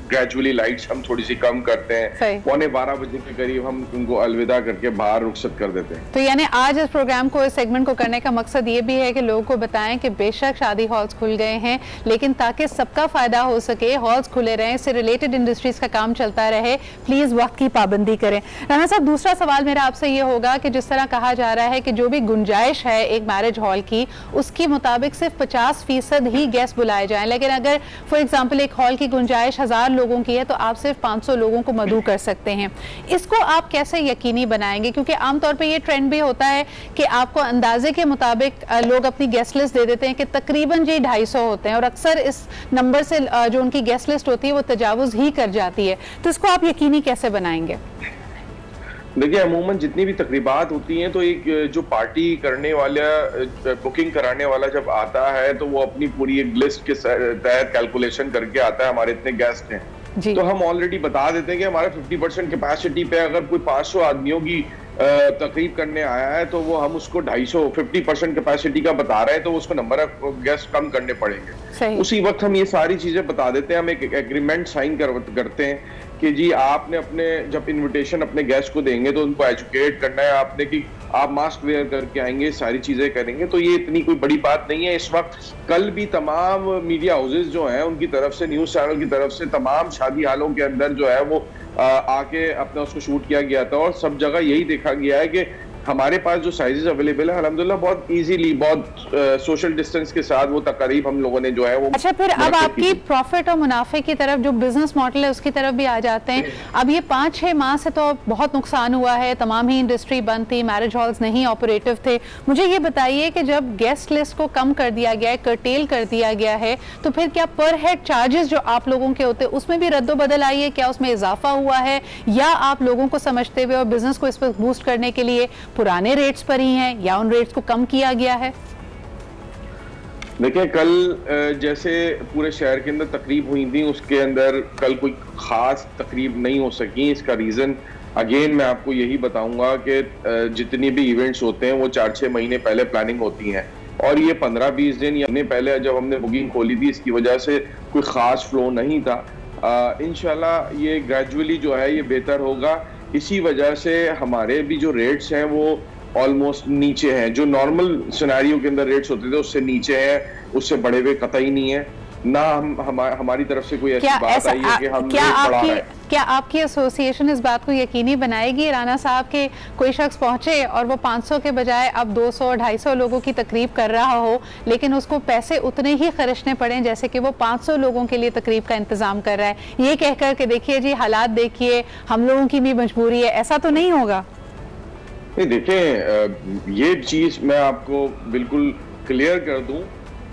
ग्रेजुअली लाइट्स हम थोड़ी सी कम करते हैं, 11:15 बजे के करीब हम उनको अलविदा करके बाहर रुखसत कर देते हैं। तो यानी आज इस प्रोग्राम को, इस सेगमेंट को करने का मकसद ये भी है कि लोगों को बताएं कि बेशक शादी हॉल्स खुल गए हैं लेकिन ताकि सबका फायदा हो सके, हॉल्स खुले रहें, इससे रिलेटेड इंडस्ट्रीज का काम चलता रहे, प्लीज वक्त की पाबंदी करें। राना साहब, दूसरा सवाल मेरा आपसे ये होगा कि जिस तरह कहा जा रहा है कि जो भी गुंजाइश है एक मैरिज हॉल की उसके मुताबिक सिर्फ 50% ही गेस्ट बुलाए जाएं, लेकिन अगर फॉर एग्जांपल एक हॉल की गुंजाइश 1000 लोगों की है तो आप सिर्फ 500 लोगों को मदऊ कर सकते हैं। इसको आप कैसे यकीनी बनाएंगे? क्योंकि आमतौर पे ये ट्रेंड भी होता है कि आपको अंदाजे के मुताबिक लोग अपनी गेस्ट लिस्ट दे देते हैं कि तकरीबन जी 250 होते हैं और अक्सर इस नंबर से जो उनकी गेस्ट लिस्ट होती है वो तजावुज ही कर जाती है। तो इसको आप यकीनी कैसे बनाएंगे? देखिए, अमूमन जितनी भी तकरीबात होती हैं तो एक जो पार्टी करने वाला, बुकिंग कराने वाला जब आता है तो वो अपनी पूरी एक लिस्ट के तहत कैलकुलेशन करके आता है, हमारे इतने गेस्ट हैं, तो हम ऑलरेडी बता देते हैं कि हमारे 50% कैपेसिटी पे अगर कोई 500 आदमियों की तकरीब करने आया है तो वो हम उसको 250 कैपेसिटी का बता रहे हैं तो उसको नंबर ऑफ गेस्ट कम करने पड़ेंगे। उसी वक्त हम ये सारी चीजें बता देते हैं, हम एक एग्रीमेंट साइन करते हैं कि जी आपने अपने जब इनविटेशन अपने गेस्ट को देंगे तो उनको एजुकेट करना है आपने कि आप मास्क वेयर करके आएंगे, सारी चीजें करेंगे। तो ये इतनी कोई बड़ी बात नहीं है। इस वक्त कल भी तमाम मीडिया हाउसेज जो हैं उनकी तरफ से, न्यूज चैनल की तरफ से तमाम शादी हालों के अंदर जो है वो आके अपना उसको शूट किया गया था और सब जगह यही देखा गया है कि हमारे पास जो साइजेस अवेलेबल है अल्हम्दुलिल्लाह बहुत इजीली, बहुत सोशल डिस्टेंस के साथ वो तकरीब हम लोगों ने जो है वो। अच्छा, फिर अब आपकी प्रॉफिट और मुनाफे की तरफ जो बिजनेस मॉडल है उसकी तरफ भी आ जाते हैं। अब ये 5-6 माह से तो बहुत नुकसान हुआ है, तमाम ही इंडस्ट्री बंद थी, मैरिज हॉल्स नहीं ऑपरेटिव थे। मुझे ये बताइए कि जब गेस्ट लिस्ट को कम कर दिया गया है, कर्टेल कर दिया गया है, तो फिर क्या पर हेड चार्जेस जो आप लोगों के होते हैं उसमें भी रद्दोबदल आई है? क्या उसमें इजाफा हुआ है या आप लोगों को समझते हुए और बिजनेस को इस पर बूस्ट करने के लिए पुराने रेट्स पर ही हैं या उन रेट्स को कम किया गया है? देखिए, कल जैसे पूरे शहर के अंदर तकरीब हुई थी, उसके अंदर कल कोई खास तकरीब नहीं हो सकी। इसका रीजन अगेन मैं आपको यही बताऊंगा कि जितनी भी इवेंट्स होते हैं वो 4-6 महीने पहले प्लानिंग होती हैं और ये 15-20 दिन या महीने पहले जब हमने बुकिंग खोली थी इसकी वजह से कोई खास फ्लो नहीं था। इंशाल्लाह ये ग्रेजुअली जो है ये बेहतर होगा। इसी वजह से हमारे भी जो रेट्स हैं वो ऑलमोस्ट नीचे हैं, जो नॉर्मल सिनेरियो के अंदर रेट्स होते थे उससे नीचे हैं, उससे बढ़े हुए कतई नहीं है। ना हमारी तरफ से कोई ऐसी बात आई है कि हम क्या आपकी एसोसिएशन इस बात को यकीनी बनाएगी राना साहब के कोई शख्स पहुंचे और वो 500 के बजाय अब 200-250 लोगों की तकरीब कर रहा हो, लेकिन उसको पैसे उतने ही खर्चने पड़े जैसे कि वो 500 लोगों के लिए तकरीब का इंतजाम कर रहा है, ये कहकर के देखिए जी हालात देखिए, हम लोगों की भी मजबूरी है, ऐसा तो नहीं होगा? नहीं, देखें, ये चीज मैं आपको बिल्कुल क्लियर कर दूं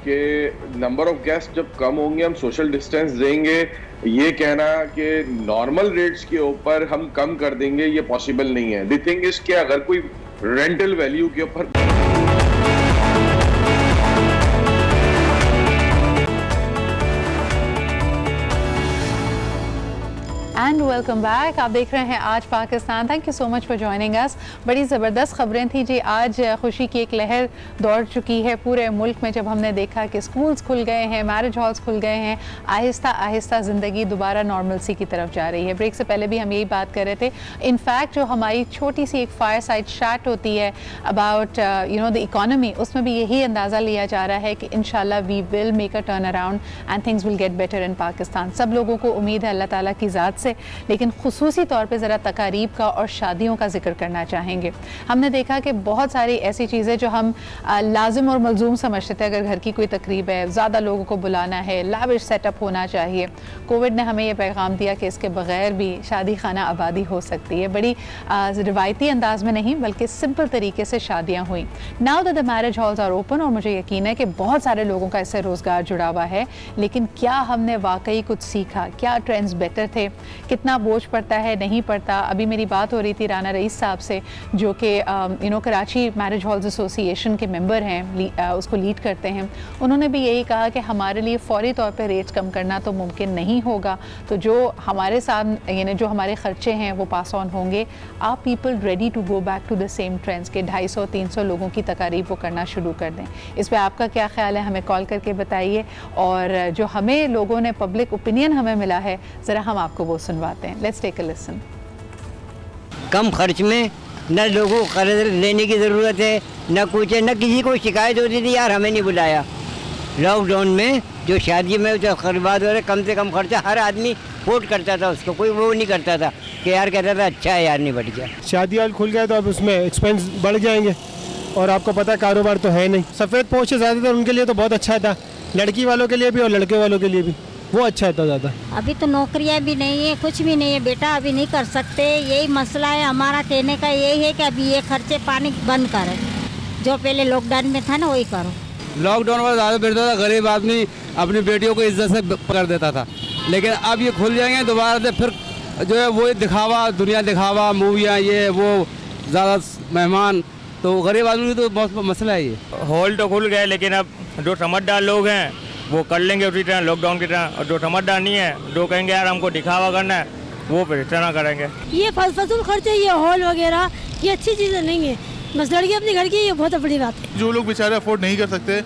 कि नंबर ऑफ गेस्ट जब कम होंगे हम सोशल डिस्टेंस देंगे। ये कहना कि नॉर्मल रेट्स के ऊपर हम कम कर देंगे ये पॉसिबल नहीं है। द थिंग इज कि अगर कोई रेंटल वैल्यू के ऊपर एंड वेलकम बैक। आप देख रहे हैं आज Pakistan. Thank you so much for joining अस। बड़ी ज़बरदस्त खबरें थी जी। आज खुशी की एक लहर दौड़ चुकी है पूरे मुल्क में जब हमने देखा कि स्कूल्स खुल गए हैं, मैरिज हॉल्स खुल गए हैं, आहिस्ता आहिस्ता ज़िंदगी दोबारा नॉर्मलसी की तरफ जा रही है। ब्रेक से पहले भी हम यही बात कर रहे थे। इनफैक्ट जो हमारी छोटी सी एक फायर साइड चैट होती है अबाउट द इकॉनमी, उसमें भी यही अंदाज़ा लिया जा रहा है कि इंशाल्लाह we will make a turn around and things will get better in Pakistan. सब लोगों को उम्मीद है अल्लाह ताला की ज़ात से, लेकिन खुसूसी तौर पे ज़रा तकारीब का और शादियों का जिक्र करना चाहेंगे। हमने देखा कि बहुत सारी ऐसी चीज़ें जो हम लाजिम और मलजूम समझते थे, अगर घर की कोई तकरीब है, ज़्यादा लोगों को बुलाना है, लाविश सेटअप होना चाहिए, कोविड ने हमें ये पैगाम दिया कि इसके बगैर भी शादी खाना आबादी हो सकती है। बड़ी रिवायती अंदाज में नहीं बल्कि सिंपल तरीके से शादियाँ हुई। Now that the marriage halls are open और मुझे यकीन है कि बहुत सारे लोगों का इससे रोज़गार जुड़ा हुआ है, लेकिन क्या हमने वाकई कुछ सीखा? क्या ट्रेंड्स बेटर थे? कितना बोझ पड़ता है, नहीं पड़ता? अभी मेरी बात हो रही थी राना रईस साहब से जो कि कराची मैरिज हॉल्स एसोसिएशन के मेंबर हैं, उसको लीड करते हैं। उन्होंने भी यही कहा कि हमारे लिए फौरी तौर पे रेट्स कम करना तो मुमकिन नहीं होगा, तो जो हमारे साथ यानी जो हमारे ख़र्चे हैं वो पास ऑन होंगे। Are people ready to go back to the same trends के 250-300 लोगों की तकारीब को करना शुरू कर दें? इस पर आपका क्या ख्याल है, हमें कॉल करके बताइए। और जो हमें लोगों ने पब्लिक ओपिनियन हमें मिला है, ज़रा हम आपको वो सुनवाते हैं। Let's take a listen. कम खर्च में न लोगों को कर्ज लेने की ज़रूरत है, न कुछ है, न किसी को शिकायत होती थी यार हमें नहीं बुलाया। लॉकडाउन में जो शादी में जो खर्बाद हो रहे, कम से कम खर्चा हर आदमी वोट करता था, उसको कोई वो नहीं करता था कि यार कहता था अच्छा है यार नहीं बढ़ गया। शादी हॉल खुल गया तो अब उसमें एक्सपेंस बढ़ जाएंगे और आपको पता है कारोबार तो है नहीं। सफ़ेद पोश ज़्यादातर उनके लिए तो बहुत अच्छा था, लड़की वालों के लिए भी और लड़के वालों के लिए भी वो अच्छा था ज़्यादा। अभी तो नौकरियां भी नहीं है, कुछ भी नहीं है बेटा, अभी नहीं कर सकते। यही मसला है हमारा, कहने का यही है कि अभी ये खर्चे पानी बंद करें, जो पहले लॉकडाउन में था ना वही करो। लॉकडाउन में ज़्यादा बेहतर था, गरीब आदमी अपनी बेटियों को इज्जत से पकड़ देता था, लेकिन अब ये खुल जाएंगे दोबारा से फिर जो है वो दिखावा, दुनिया दिखावा, मूवियाँ ये वो, ज़्यादा मेहमान, तो गरीब आदमी तो बहुत मसला है। ये हॉल तो खुल गए लेकिन अब जो समझदार लोग हैं वो कर लेंगे उसी तरह लॉकडाउन की तरह, और जो समझदार नहीं है, जो कहेंगे यार हमको दिखावा करना है, वो फिर इस तरह करेंगे। ये फजूल खर्चे, ये हॉल वगैरह ये अच्छी चीज़ें नहीं है। बस लड़की अपने घर की, ये बहुत बड़ी बात है। जो लोग बेचारे अफोर्ड नहीं कर सकते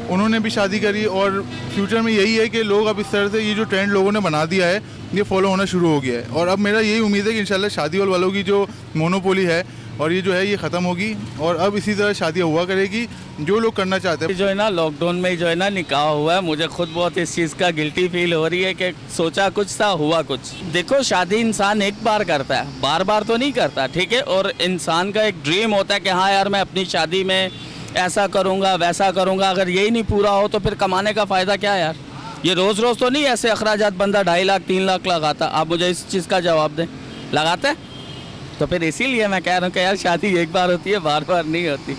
उन्होंने भी शादी करी, और फ्यूचर में यही है कि लोग अब इस तरह से ये जो ट्रेंड लोगों ने बना दिया है ये फॉलो होना शुरू हो गया है। और अब मेरा यही उम्मीद है कि इंशाल्लाह शादी हॉल वालों की जो मोनोपोली है और ये जो है ये ख़त्म होगी, और अब इसी तरह शादियाँ हुआ करेगी जो लोग करना चाहते हैं। जो है ना लॉकडाउन में जो है ना निकाह हुआ है, मुझे खुद बहुत इस चीज़ का गिल्टी फील हो रही है कि सोचा कुछ था हुआ कुछ। देखो शादी इंसान एक बार करता है, बार बार तो नहीं करता, ठीक है। और इंसान का एक ड्रीम होता है कि हाँ यार मैं अपनी शादी में ऐसा करूँगा वैसा करूँगा। अगर यही नहीं पूरा हो तो फिर कमाने का फ़ायदा क्या यार। ये रोज़ रोज़ तो नहीं ऐसे अखराजात बंदा 2.5 लाख 3 लाख लगाता। आप मुझे इस चीज़ का जवाब दें, लगाते हैं? तो फिर इसीलिए मैं कह रहा हूँ कि यार शादी एक बार होती है, बार बार नहीं होती।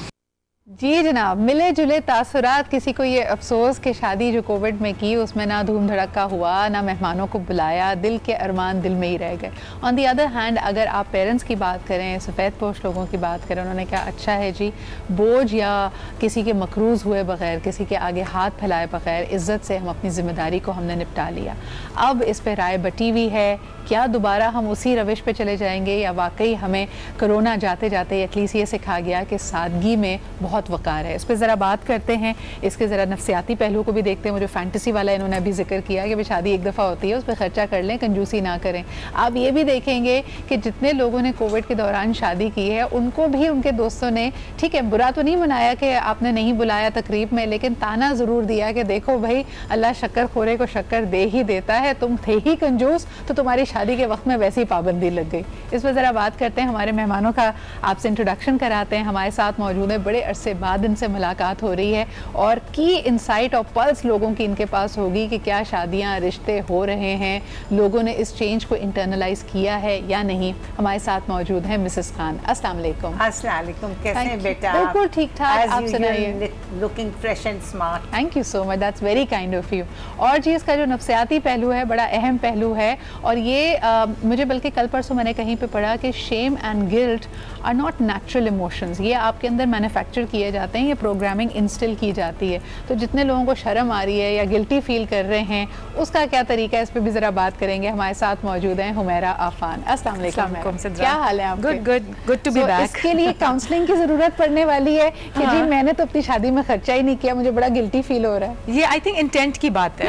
जी जनाब, मिले जुले तासुरात। किसी को ये अफसोस कि शादी जो कोविड में की उसमें ना धूम धड़का हुआ, ना मेहमानों को बुलाया, दिल के अरमान दिल में ही रह गए। ऑन दी अदर हैंड अगर आप पेरेंट्स की बात करें, सफ़ेद पोश लोगों की बात करें, उन्होंने कहा अच्छा है जी, बोझ या किसी के मकरूज़ हुए बग़ैर, किसी के आगे हाथ फैलाए बग़ैर इज़्ज़त से हम अपनी ज़िम्मेदारी को हमने निपटा लिया। अब इस पर राय बटी हुई है, क्या दोबारा हम उसी रविश पे चले जाएंगे या वाकई हमें कोरोना जाते जाते एटलीस्ट ये सिखा गया कि सादगी में बहुत वक़ार है। इस पर ज़रा बात करते हैं, इसके ज़रा नफ्सियाती पहलू को भी देखते हैं। वो जो फैंटेसी वाला इन्होंने अभी जिक्र किया कि भाई शादी एक दफ़ा होती है, उस पर ख़र्चा कर लें, कंजूसी ना करें। आप ये भी देखेंगे कि जितने लोगों ने कोविड के दौरान शादी की है उनको भी उनके दोस्तों ने, ठीक है बुरा तो नहीं मनाया कि आपने नहीं बुलाया तकरीब में, लेकिन ताना ज़रूर दिया कि देखो भाई अल्लाह शक्कर खोरे को शक्कर दे ही देता है, तुम थे ही कंजूस तो तुम्हारी शादी के वक्त में वैसी पाबंदी लग गई। इस पर ज़रा बात करते हैं, हमारे मेहमानों का आपसे इंट्रोडक्शन कराते हैं। हमारे साथ मौजूद है, बड़े अरसे बाद इनसे मुलाकात हो रही है और की इंसाइट और पल्स लोगों की इनके पास होगी कि क्या शादियां रिश्ते हो रहे हैं, लोगों ने इस चेंज को इंटरनलाइज किया है या नहीं। हमारे साथ मौजूद है मिसेस खान। अस्सलाम वालेकुम। अस्सलाम वालेकुम, कैसे हैं बेटा? बिल्कुल ठीक ठाक, आप सुनाइए। Looking fresh and smart. Thank you so much, that's very kind of you. और जी इसका जो नफ्सियाती पहलू है बड़ा अहम पहलू है, और ये मुझे बल्कि कल परसों मैंने कहीं पे पढ़ा कि shame and guilt are not natural emotions, ये आपके अंदर मैन्युफैक्चर किए जाते हैं, ये प्रोग्रामिंग इंस्टिल की जाती है। तो जितने लोगों को शर्म आ रही है या गिल्टी फील कर रहे हैं उसका क्या तरीका है, इस पर भी ज़रा बात करेंगे। हमारे साथ मौजूद हैं हुमैरा आफान। अस्सलाम वालेकुम, क्या हाल है आपके? Good to be back. इसके लिए काउंसलिंग की ज़रूरत पड़ने वाली है कि जी मैंने तो अपनी शादी में खर्चा ही नहीं किया, मुझे बड़ा गिल्टी फील हो रहा है। ये आई थिंक इंटेंट की बात है।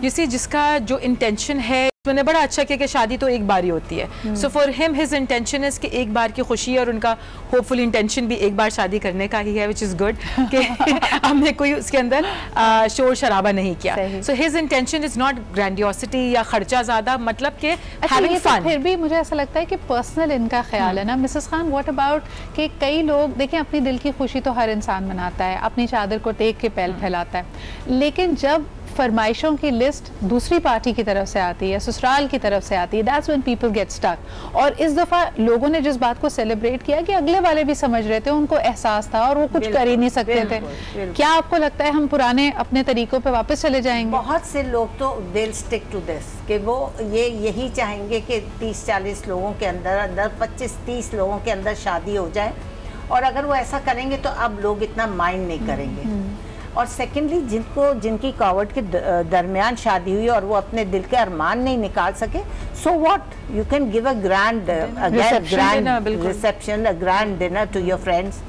यू सी, जिसका जो इंटेंशन है, मैंने बड़ा अच्छा किया कि शादी तो एक बार ही होती है। So for him his intention is कि एक बार की खुशी, और उनका होपफुल इंटेंशन भी एक बार शादी करने का ही है, विच इज़ गुड कि हमने कोई उसके अंदर शोर शराबा नहीं किया। So his intention is not grandiosity या खर्चा ज़्यादा, मतलब कि हैविंग फन। फिर भी मुझे ऐसा लगता है कि पर्सनल इनका ख्याल है ना। मिसेस खान, व्हाट अबाउट कि कई लोग देखें अपनी दिल की खुशी तो हर इंसान मनाता है, अपनी चादर को टेक के पैल फैलाता है, लेकिन जब फरमाइशों की लिस्ट दूसरी पार्टी की तरफ से आती है, ससुराल की तरफ से आती है, that's when people get stuck. और इस दफ़ा लोगों ने जिस बात को सेलिब्रेट किया कि अगले वाले भी समझ रहे थे, उनको एहसास था और वो कुछ कर ही नहीं सकते थे। क्या आपको लगता है हम पुराने अपने तरीकों पे वापस चले जाएंगे? बहुत से लोग तो दिल स्टिक टू दिस कि वो यही चाहेंगे कि 30-40 लोगों के अंदर 25-30 लोगों के अंदर शादी हो जाए, और अगर वो ऐसा करेंगे तो अब लोग इतना माइंड नहीं करेंगे। और सेकेंडली जिनकी कोविड के दरमियान शादी हुई और वो अपने दिल के अरमान नहीं निकाल सके, so what, you can give a grand reception, a grand dinner to your friends,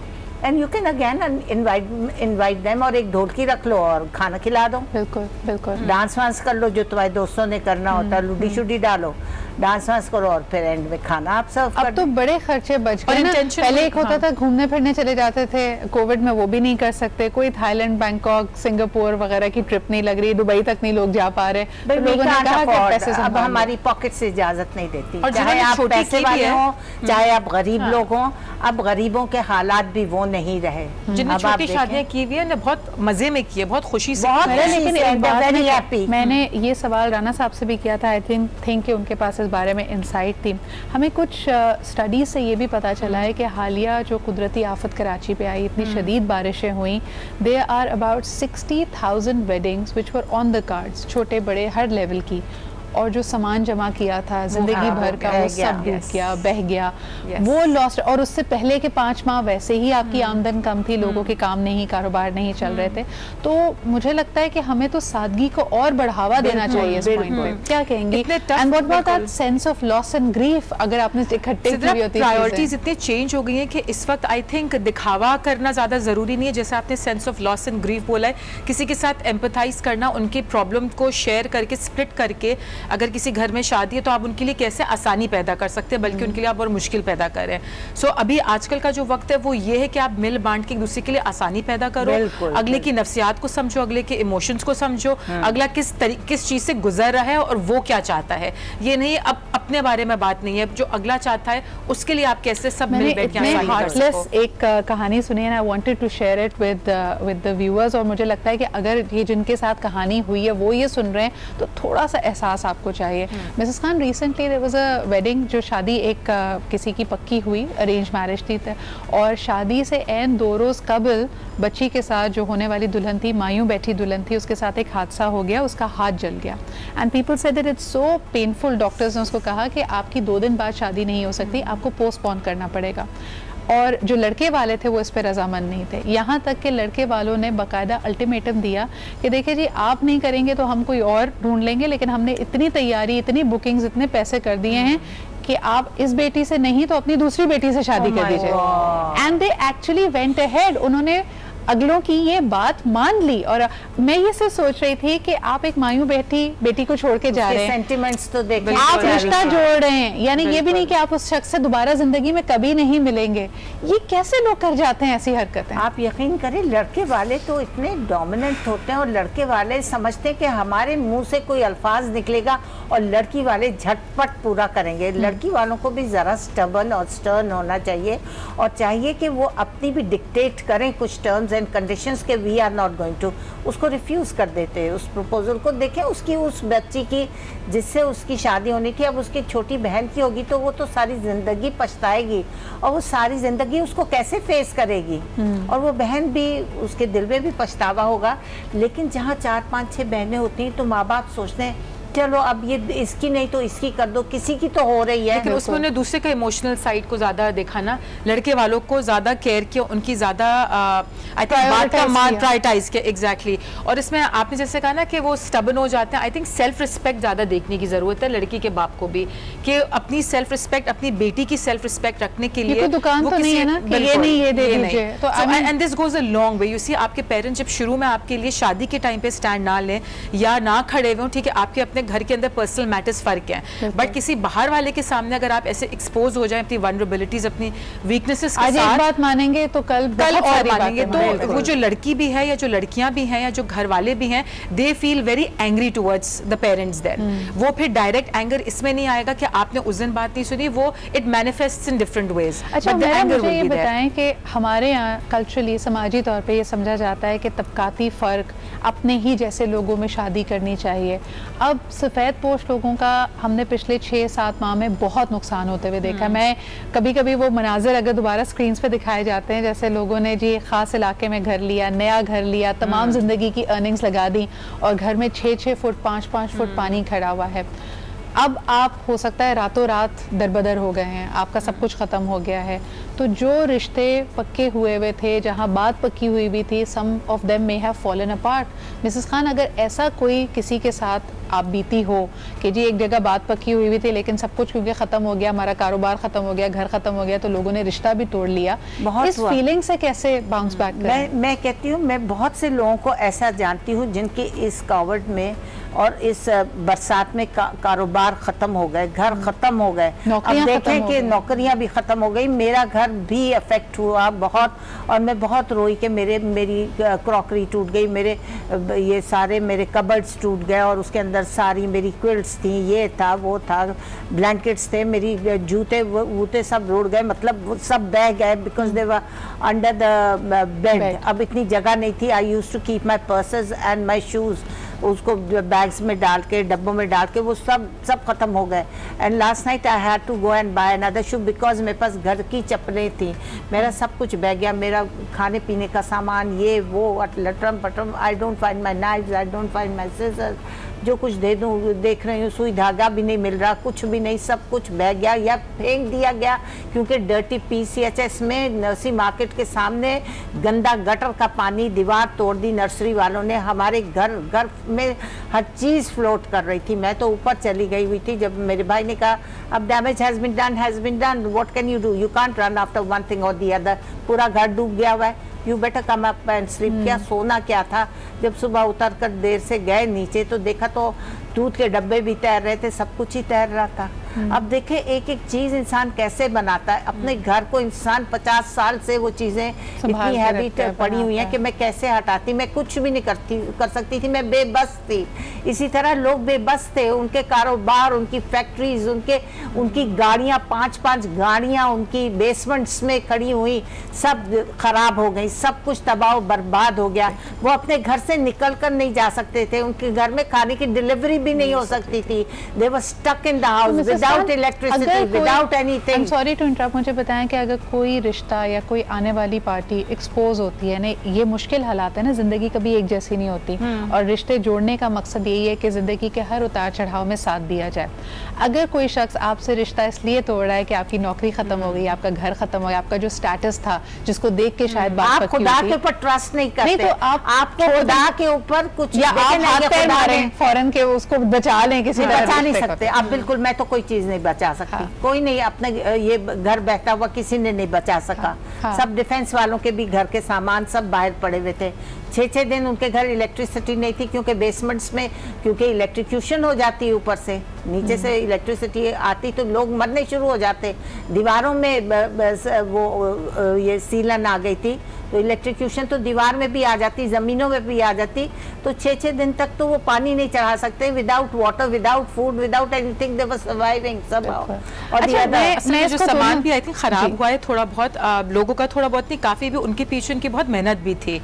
and you can again invite them, और एक ढोलकी रख लो और खाना खिला दो। बिल्कुल बिल्कुल। डांस वांस कर लो जो तुम्हारे दोस्तों ने करना होता है, लुडी शुडी डालो, डांस वांस करो, और फिर एंड में खाना आप सर्व कर। अब तो बड़े खर्चे बच गए ना। पहले एक होता था घूमने फिरने चले जाते थे, कोविड में वो भी नहीं कर सकते, कोई थाईलैंड, बैंकॉक, सिंगापुर वगैरह की ट्रिप नहीं लग रही, दुबई तक नहीं लोग जा पा रहे। तो लोगों ने कहा कि पैसे अब हमारी पॉकेट से इजाजत नहीं देती, चाहे आप पैसे वाले हो चाहे आप गरीब लोग हों, अब गरीबों के हालात भी वो नहीं रहे। जिन्होंने छोटी शादियां की हुई है, बहुत मजे में की है, बहुत खुशी से। लेकिन मैंने ये सवाल राना साहब से भी किया था, आई थिंक कि उनके पास इस बारे में इंसाइट थी। हमें कुछ स्टडीज से ये भी पता चला है कि हालिया जो कुदरती आफत कराची पे आई, इतनी शदीद बारिशें हुई, there are about 60,000 weddings which were on the cards, छोटे बड़े हर लेवल की, और जो सामान जमा किया था जिंदगी भर का वो सब डूब गया, बह गया, वो लॉस्ट। और उससे पहले के 5 माह वैसे ही आपकी आमदन कम थी, लोगों के काम नहीं, कारोबार नहीं चल रहे थे। तो मुझे लगता है कि हमें तो सादगी को और बढ़ावा देना चाहिए इस पॉइंट पे। क्या कहेंगे? And what about that sense of loss and grief, अगर आपने इकट्ठे की होती है। प्रायोरिटीज इतनी चेंज हो गई हैं कि इस वक्त आई थिंक दिखावा करना ज़्यादा ज़रूरी नहीं है। जैसे आपने sense of loss and grief बोला है, किसी के साथ एम्पथाइज करना, उनकी प्रॉब्लम को शेयर करके, स्प्लिट करके, अगर किसी घर में शादी है तो आप उनके लिए कैसे आसानी पैदा कर सकते हैं, बल्कि उनके लिए आप और मुश्किल पैदा कर रहे हैं। सो अभी आजकल का जो वक्त है वो ये है कि आप मिल बांट के एक दूसरे के लिए आसानी पैदा करो, अगले की नफ्सियात को समझो, अगले के इमोशंस को समझो, अगला किस चीज़ से गुजर रहा है और वो क्या चाहता है। ये नहीं अब अपने बारे में बात नहीं है, जो अगला चाहता है उसके लिए आप कैसे सब मिल बैठ के आसानी कर सको। एक कहानी सुनी है, I wanted to share it with the viewers, और मुझे लगता है कि अगर ये जिनके साथ कहानी हुई है वो ये सुन रहे हैं तो थोड़ा सा एहसास आपको चाहिए। Mrs Khan, recently there was a wedding, जो शादी एक किसी की पक्की हुई, अरेंज मैरिज थी, और शादी से एन 2 रोज़ कबल बच्ची के साथ जो होने वाली दुल्हन थी, मायूं बैठी दुल्हन थी, उसके साथ एक हादसा हो गया, उसका हाथ जल गया। And people said that it's so painful. Doctors ने उसको कहा कि आपकी 2 दिन बाद शादी नहीं हो सकती, आपको पोस्टपोन करना पड़ेगा। और जो लड़के वाले थे वो इस पर रजामंद नहीं थे, यहाँ तक कि लड़के वालों ने बाकायदा अल्टीमेटम दिया कि देखिए जी, आप नहीं करेंगे तो हम कोई और ढूंढ लेंगे, लेकिन हमने इतनी तैयारी, इतनी बुकिंग्स, इतने पैसे कर दिए हैं कि आप इस बेटी से नहीं तो अपनी दूसरी बेटी से शादी कर दीजिए। And they actually went ahead, उन्होंने अगलों की ये बात मान ली। और मैं ये से सोच रही थी कि आप एक मायूं बेटी को छोड़ के जा रहे हैं, सेंटिमेंट्स तो देखें, आप रिश्ता जोड़ रहे हैं, यानी ये भी नहीं कि आप उस शख्स से दोबारा जिंदगी में कभी नहीं मिलेंगे। ये कैसे लोग कर जाते हैं ऐसी हरकतें? आप यकीन करें, लड़के वाले तो इतने डोमिनेंट होते हैं और लड़के वाले समझते हैं कि हमारे मुंह से कोई अल्फाज निकलेगा और लड़की वाले झटपट पूरा करेंगे। लड़की वालों को भी ज़रा स्टबर्न और स्टर्न होना चाहिए, और चाहिए कि वो अपनी भी डिक्टेट करें कुछ टर्म्स एंड कंडीशंस के we are not going to, उसको रिफ्यूज़ कर देते हैं उस प्रपोजल को। देखें, उसकी उस बच्ची की जिससे उसकी शादी होनी थी, अब उसकी छोटी बहन की होगी तो वो तो सारी ज़िंदगी पछताएगी, और वो सारी ज़िंदगी उसको कैसे फेस करेगी, और वो बहन भी, उसके दिल में भी पछतावा होगा। लेकिन जहाँ 4, 5, 6 बहनें होती हैं तो माँ बाप सोचते हैं चलो अब ये इसकी नहीं तो इसकी कर दो, किसी की तो हो रही है। लेकिन उसमें उन्होंने दूसरे का इमोशनल साइड को ज़्यादा देखा ना, लड़के वालों को ज़्यादा केयर किया, उनकी ज़्यादा आई थिंक बात का प्रायोरिटाइज किया। एग्जैक्टली। और इसमें आपने जैसे कहा ना कि वो स्टबन हो जाते हैं, आई थिंक सेल्फ रिस्पेक्ट ज़्यादा देखने की ज़रूरत है लड़की के बाप को भी, कि अपनी सेल्फ रिस्पेक्ट, अपनी बेटी की सेल्फ रिस्पेक्ट रखने के लिए दुकान तो नहीं है ना कि ये नहीं ये दे दीजिए, तो and this goes a long way. You see, आपके पेरेंट्स जब शुरू में आपके लिए शादी के टाइम पे स्टैंड ना लें या ना खड़े हुए, ठीक है, आपके अपने घर के अंदर पर्सनल मैटर्स फर्क हैं, बट किसी बाहर वाले के सामने अगर आप ऐसे एक्सपोज हो जाएं अपनी वल्नरेबिलिटीज, अपनी वीकनेसेस के साथ, एक बात मानेंगे तो कल और मानेंगे, तो वो जो लड़की भी है या जो लड़कियां भी हैं या जो घर वाले भी हैं, they feel very angry towards the parents then. वो फिर डायरेक्ट एंगर इसमें नहीं आएगा कि आपने उस दिन बात नहीं सुनी, वो it manifests in different ways. अच्छा, मुझे ये बताएं कि हमारे यहाँ कल्चरली, समाजी तौर पे ये समझा जाता है कि तबकाती फ़र्क, अपने ही जैसे लोगों में शादी करनी चाहिए। अब सफ़ेद पोश लोगों का हमने पिछले 6-7 माह में बहुत नुकसान होते हुए देखा। मैं कभी कभी वो मनाजिर अगर दोबारा स्क्रीन्स पे दिखाए जाते हैं, जैसे लोगों ने जी ख़ास इलाके में घर लिया, नया घर लिया, तमाम ज़िंदगी की अर्निंग्स लगा दी, और घर में 6-6 फुट 5-5 फुट पानी खड़ा हुआ है। अब आप हो सकता है रातों रात दरबदर हो गए हैं, आपका सब कुछ ख़त्म हो गया है। तो जो रिश्ते पक्के हुए थे, जहाँ बात पक्की हुई भी थी, some of them may have fallen apart. Mrs Khan, अगर ऐसा कोई किसी के साथ आप बीती हो कि जी एक जगह बात पक्की हुई थी लेकिन सब कुछ क्योंकि ख़त्म हो गया, हमारा कारोबार ख़त्म हो गया, घर ख़त्म हो गया, तो लोगों ने रिश्ता भी तोड़ लिया, इस फीलिंग से कैसे बाउंस बैक करें? मैं कहती हूँ, मैं बहुत से लोगों को ऐसा जानती हूँ जिनके इस कोविड में और इस बरसात में कारोबार ख़त्म हो गए, घर ख़त्म हो गए। अब देखें कि नौकरियां भी ख़त्म हो गई, मेरा घर भी अफेक्ट हुआ बहुत, और मैं बहुत रोई कि मेरी क्रॉकरी टूट गई, मेरे ये सारे मेरे कबर्ड्स टूट गए, और उसके अंदर सारी मेरी क्विल्ट्स थी, ये था वो था, ब्लैंकेट्स थे, मेरी जूते वूते सब रुड़ गए, मतलब सब बह गए, because they were under the bed. अब इतनी जगह नहीं थी। I used to keep my purses and my shoes, उसको बैग्स में डाल के, डब्बों में डाल के, वो सब ख़त्म हो गए। And last night I had to go and buy another shoe, because मेरे पास घर की चप्पलें थी, मेरा सब कुछ बह गया, मेरा खाने पीने का सामान, ये वो लटरम पटरम। I don't find my knifes, I don't find my scissors, जो कुछ दे दूँ, देख रही हूँ सुई धागा भी नहीं मिल रहा, कुछ भी नहीं, सब कुछ बह गया या फेंक दिया गया, क्योंकि डर्टी PCHS में नर्सरी मार्केट के सामने गंदा गटर का पानी, दीवार तोड़ दी नर्सरी वालों ने। हमारे घर में हर चीज़ फ्लोट कर रही थी। मैं तो ऊपर चली गई हुई थी जब मेरे भाई ने कहा अब damage has been done, what can you do, you can't run after one thing और दी अदर। पूरा घर डूब गया हुआ है, you better come up and sleep. क्या सोना क्या था। जब सुबह उतर कर देर से गए नीचे तो देखा तो दूध के डब्बे भी तैर रहे थे, सब कुछ ही तैर रहा था। अब देखें एक एक चीज इंसान कैसे बनाता है अपने घर को। इंसान 50 साल से वो चीजें इतनी हैबिट पड़ी हुई है कि मैं कैसे हटाती, मैं कुछ भी नहीं कर सकती थी, मैं बेबस थी। इसी तरह लोग बेबस थे, उनके कारोबार, उनकी फैक्ट्रीज, उनकी गाड़ियां, 5-5 गाड़ियां उनकी बेसमेंट्स में खड़ी हुई, सब खराब हो गई, सब कुछ तबाह बर्बाद हो गया। वो अपने घर से निकल कर नहीं जा सकते थे, उनके घर में खाने की डिलीवरी भी नहीं हो सकती थी। They were stuck in the house without electricity, without anything. I am sorry to interrupt, मुझे बताएं कि अगर कोई रिश्ता या कोई आने वाली पार्टी एक्सपोज होती है ना, ये मुश्किल हालात है ना, जिंदगी कभी एक जैसी नहीं होती और रिश्ते जोड़ने का मकसद यही है कि जिंदगी के हर उतार चढ़ाव में साथ दिया जाए। अगर कोई शख्स आपसे रिश्ता इसलिए तोड़ रहा है कि आपकी नौकरी खत्म हो गई, आपका घर खत्म हो गया, आपका जो स्टेटस था जिसको देख के शायद बात आप खुदा के ऊपर ट्रस्ट नहीं करते, नहीं तो आपको खुदा के ऊपर कुछ या आप हाथ पैर मारें फौरन के उसको बचा लें, किसी बचा नहीं सकते आप। बिल्कुल, मैं तो कोई चीज नहीं बचा सकती, कोई नहीं। अपने ये घर बैठा हुआ किसी ने नहीं बचा सका। सब डिफेंस वालों के भी घर के सामान सब बाहर पड़े हुए थे। 6-6 दिन उनके घर इलेक्ट्रिसिटी नहीं थी, क्योंकि बेसमेंट्स में क्योंकि इलेक्ट्रिक्यूशन हो जाती है, ऊपर से नीचे से इलेक्ट्रिसिटी आती तो लोग मरने शुरू हो जाते। दीवारों में वो ये सीलन आ गई थी तो इलेक्ट्रिक्यूशन तो दीवार में भी आ जाती, जमीनों में भी आ जाती। तो 6-6 दिन तक तो वो पानी नहीं चढ़ा सकते। Without water, without food, without anything they were surviving somehow. और जो सामान भी आई थिंक खराब हुआ है थोड़ा बहुत, लोगों का थोड़ा बहुत नहीं, काफी भी उनके पीछे उनकी बहुत मेहनत भी थी।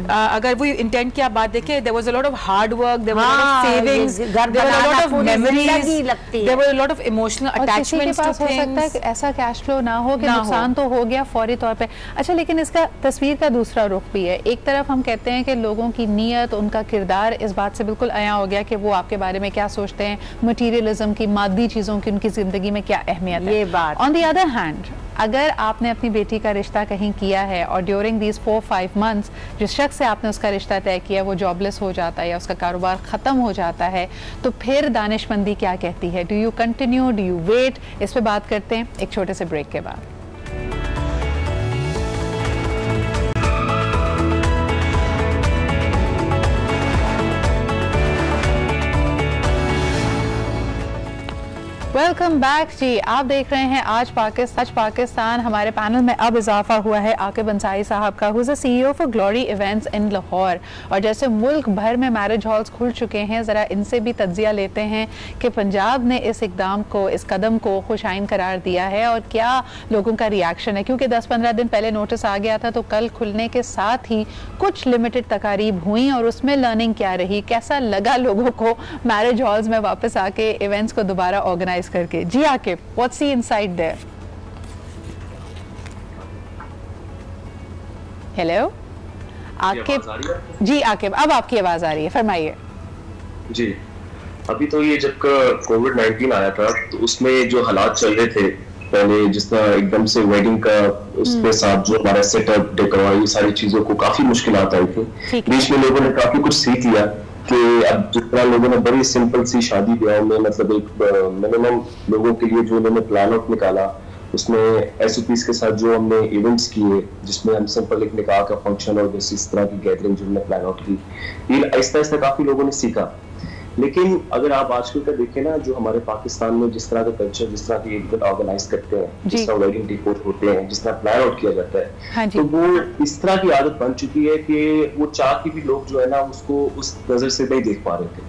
अगर वो इंटेंट की आप बात देखें, there was a lot of hard work, there was a lot of savings, there was a lot of memories, there was a lot of emotional attachments to things. हो सकता है कि ऐसा कैश फ्लो ना हो कि नुकसान तो हो गया फौरी तौर पे। अच्छा, लेकिन इसका तस्वीर का दूसरा रुख भी है। एक तरफ हम कहते हैं कि लोगों की नीयत, उनका किरदार इस बात से बिल्कुल आया हो गया कि वो आपके बारे में क्या सोचते हैं, मटीरियलिज्म की, मादी चीज़ों की उनकी ज़िंदगी में क्या अहमियत है। ये बात। ऑन द अदर हैंड, अगर आपने अपनी बेटी का रिश्ता कहीं किया है और ड्यूरिंग दीज 4-5 मंथ्स जिस शख्स से आपने उसका रिश्ता तय किया वो जॉबलेस हो जाता है या उसका कारोबार ख़त्म हो जाता है, तो फिर दानिशमंदी क्या कहती है? Do you continue, do you wait? इस पर बात करते हैं एक छोटे से ब्रेक के बाद। वेलकम बैक जी, आप देख रहे हैं आज पाकिस्तान। हमारे पैनल में अब इजाफा हुआ है आकिब अंसारी साहब का, who is the CEO for glory events in Lahore. और जैसे मुल्क भर में मैरिज हॉल्स खुल चुके हैं, ज़रा इनसे भी तज्जिया लेते हैं कि पंजाब ने इस इकदाम को, इस कदम को खुशाइन करार दिया है और क्या लोगों का रिएक्शन है। क्योंकि 10-15 दिन पहले नोटिस आ गया था, तो कल खुलने के साथ ही कुछ लिमिटेड तकारीब हुई और उसमें लर्निंग क्या रही, कैसा लगा लोगों को मैरिज हॉल्स में वापस आके इवेंट्स को दोबारा ऑर्गेनाइज करके। जी Aqib, what's the insight there? Hello Aqib ji, Aqib अब आपकी आवाज आ रही है, फरमाइए जी। अभी तो ये जब कोविड-19 आया था तो उसमें जो हालात चल रहे थे पहले, जिस तरह एकदम से वेडिंग का उसके साथ जो हमारा सेटअप, डेकोर, ये सारी चीजों को काफी मुश्किलात आई थी। बीच में लोगों ने काफी कुछ सीख लिया कि अब जिस तरह लोगों ने बड़ी सिंपल सी शादी ब्याह में, मतलब एक मिनिमम लोगों के लिए जो उन्होंने प्लान आउट निकाला, उसमें SOPs के साथ जो हमने इवेंट्स किए जिसमें हम सिंपल एक निकाह का फंक्शन और इस तरह की गैदरिंग जो हमने प्लान आउट की, ये आहिस्ता आहिस्ता काफी लोगों ने सीखा। लेकिन अगर आप आजकल का देखें ना, जो हमारे पाकिस्तान में जिस तरह का कल्चर, जिस तरह की इवेंट ऑर्गेनाइज करते हैं, जिस तरह वेडिंग डेकोर होते हैं, जिस तरह प्लान आउट किया जाता है, तो वो इस तरह की आदत बन चुकी है कि वो चाह के भी लोग जो है ना उसको उस नजर से नहीं देख पा रहे थे।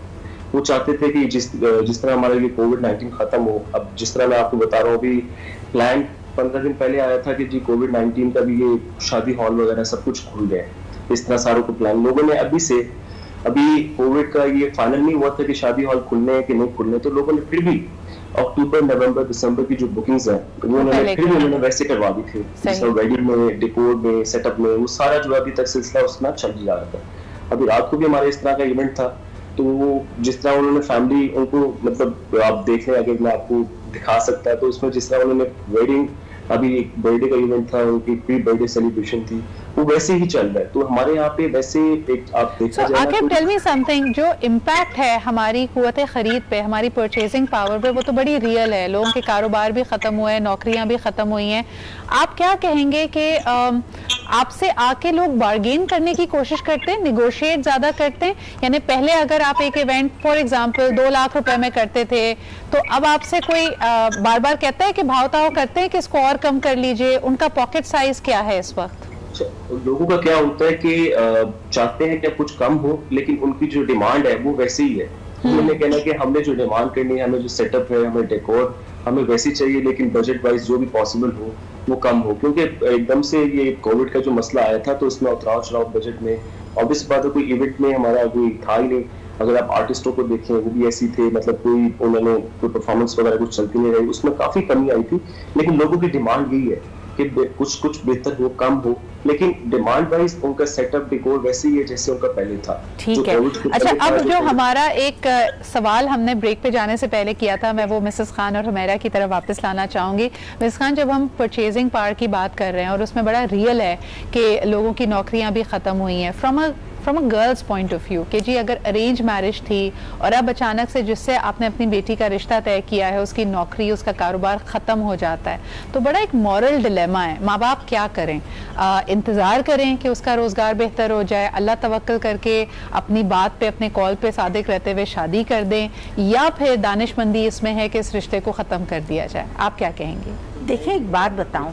वो चाहते थे कि जिस तरह हमारा ये कोविड-19 खत्म हो। अब जिस तरह मैं आपको बता रहा हूँ, अभी प्लान 15 दिन पहले आया था कि जी कोविड-19 का भी ये शादी हॉल वगैरह सब कुछ खुल गए, इस तरह सारों को प्लान लोगों ने अभी कोविड का ये फाइनल नहीं हुआ था कि शादी हॉल खुलने हैं कि नहीं खुलने, तो लोगों ने फिर भी अक्टूबर, नवंबर, दिसंबर की जो बुकिंग्स हैं वो उन्होंने वैसे करवा दी थी। जिसमें वेडिंग में, डेकोर में, सेटअप में, वो सारा जो अभी तक सिलसिला उसमें चल ही रहा था। अभी रात को भी हमारे इस तरह का इवेंट था तो जिस तरह उन्होंने फैमिली उनको मतलब आप देख लें, अगर मैं आपको दिखा सकता है तो उसमें जिस तरह उन्होंने वेडिंग, अभी एक बर्थडे का इवेंट था, उनकी प्री बर्थडे सेलिब्रेशन थी, वो वैसे ही चल रहा है। तो हमारे यहाँ पे वैसे एक आप देखा जाए आकिब, टेल मी समथिंग, जो इम्पैक्ट है हमारी कुव्वत खरीद पे, हमारी परचेजिंग पावर पे, वो तो बड़ी रियल है। लोगों के कारोबार भी ख़त्म हुए हैं, नौकरियां भी ख़त्म हुई हैं। आप क्या कहेंगे कि आपसे आके लोग बार्गेन करने की कोशिश करते हैं, निगोशिएट ज़्यादा करते हैं? यानी पहले अगर आप एक इवेंट फॉर एग्जाम्पल 2 लाख रुपए में करते थे, तो अब आपसे कोई बार बार कहता है कि भाव-ताव करते हैं कि इसको और कम कर लीजिए? उनका पॉकेट साइज क्या है इस वक्त? लोगों का क्या होता है कि चाहते हैं कि कुछ कम हो, लेकिन उनकी जो डिमांड है वो वैसे ही है। उन्होंने कहना कि हमने जो डिमांड करनी है, हमें जो सेटअप है, हमें डेकोर हमें वैसी चाहिए, लेकिन बजट वाइज जो भी पॉसिबल हो वो कम हो। क्योंकि एकदम से ये कोविड का जो मसला आया था, तो उसमें उतराव चढ़ाव बजट में, ऑब्वियस बात है, कोई इवेंट में हमारा कोई था ही नहीं। अगर आप आर्टिस्टों को देखें, वो भी ऐसी थे, मतलब कोई उन्होंने कोई परफॉर्मेंस वगैरह कुछ चलती नहीं रही, उसमें काफी कमी आई थी। लेकिन लोगों की डिमांड यही है कि कुछ बेहतर हो, कम हो, लेकिन डिमांड वाइज उनका सेटअप डेकोर वैसे ही है जैसे उनका पहले था। ठीक है। अच्छा, अब जो हमारा एक सवाल हमने ब्रेक पे जाने से पहले किया था, मैं वो मिसेस खान और हुमैरा की तरफ वापस लाना चाहूँगी। मिसेस खान, जब हम परचेजिंग पावर की बात कर रहे हैं और उसमें बड़ा रियल है कि लोगों की नौकरियाँ भी ख़त्म हुई हैं, from a girls point of view, कि जी अगर अरेंज मैरिज थी और अब अचानक से जिससे आपने अपनी बेटी का रिश्ता तय किया है, उसकी नौकरी, उसका कारोबार ख़त्म हो जाता है, तो बड़ा एक मॉरल डिलेमा है। माँ बाप क्या करें? इंतज़ार करें कि उसका रोज़गार बेहतर हो जाए, अल्लाह तवक्कल करके अपनी बात पे, अपने कॉल पे सादिक रहते हुए शादी कर दें, या फिर दानिशमंदी इसमें है कि इस रिश्ते को ख़त्म कर दिया जाए? आप क्या कहेंगे? देखिए, एक बात बताऊं,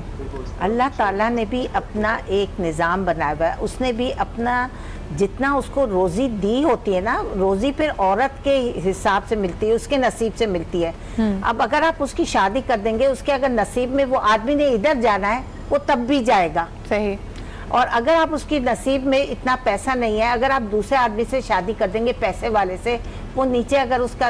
अल्लाह ताला ने भी अपना एक निज़ाम बनाया हुआ है। उसने भी अपना जितना उसको रोज़ी दी होती है ना, रोज़ी फिर औरत के हिसाब से मिलती है, उसके नसीब से मिलती है। अब अगर आप उसकी शादी कर देंगे, उसके अगर नसीब में वो आदमी ने इधर जाना है, वो तब भी जाएगा। सही। और अगर आप उसकी नसीब में इतना पैसा नहीं है, अगर आप दूसरे आदमी से शादी कर देंगे पैसे वाले से, वो नीचे अगर उसका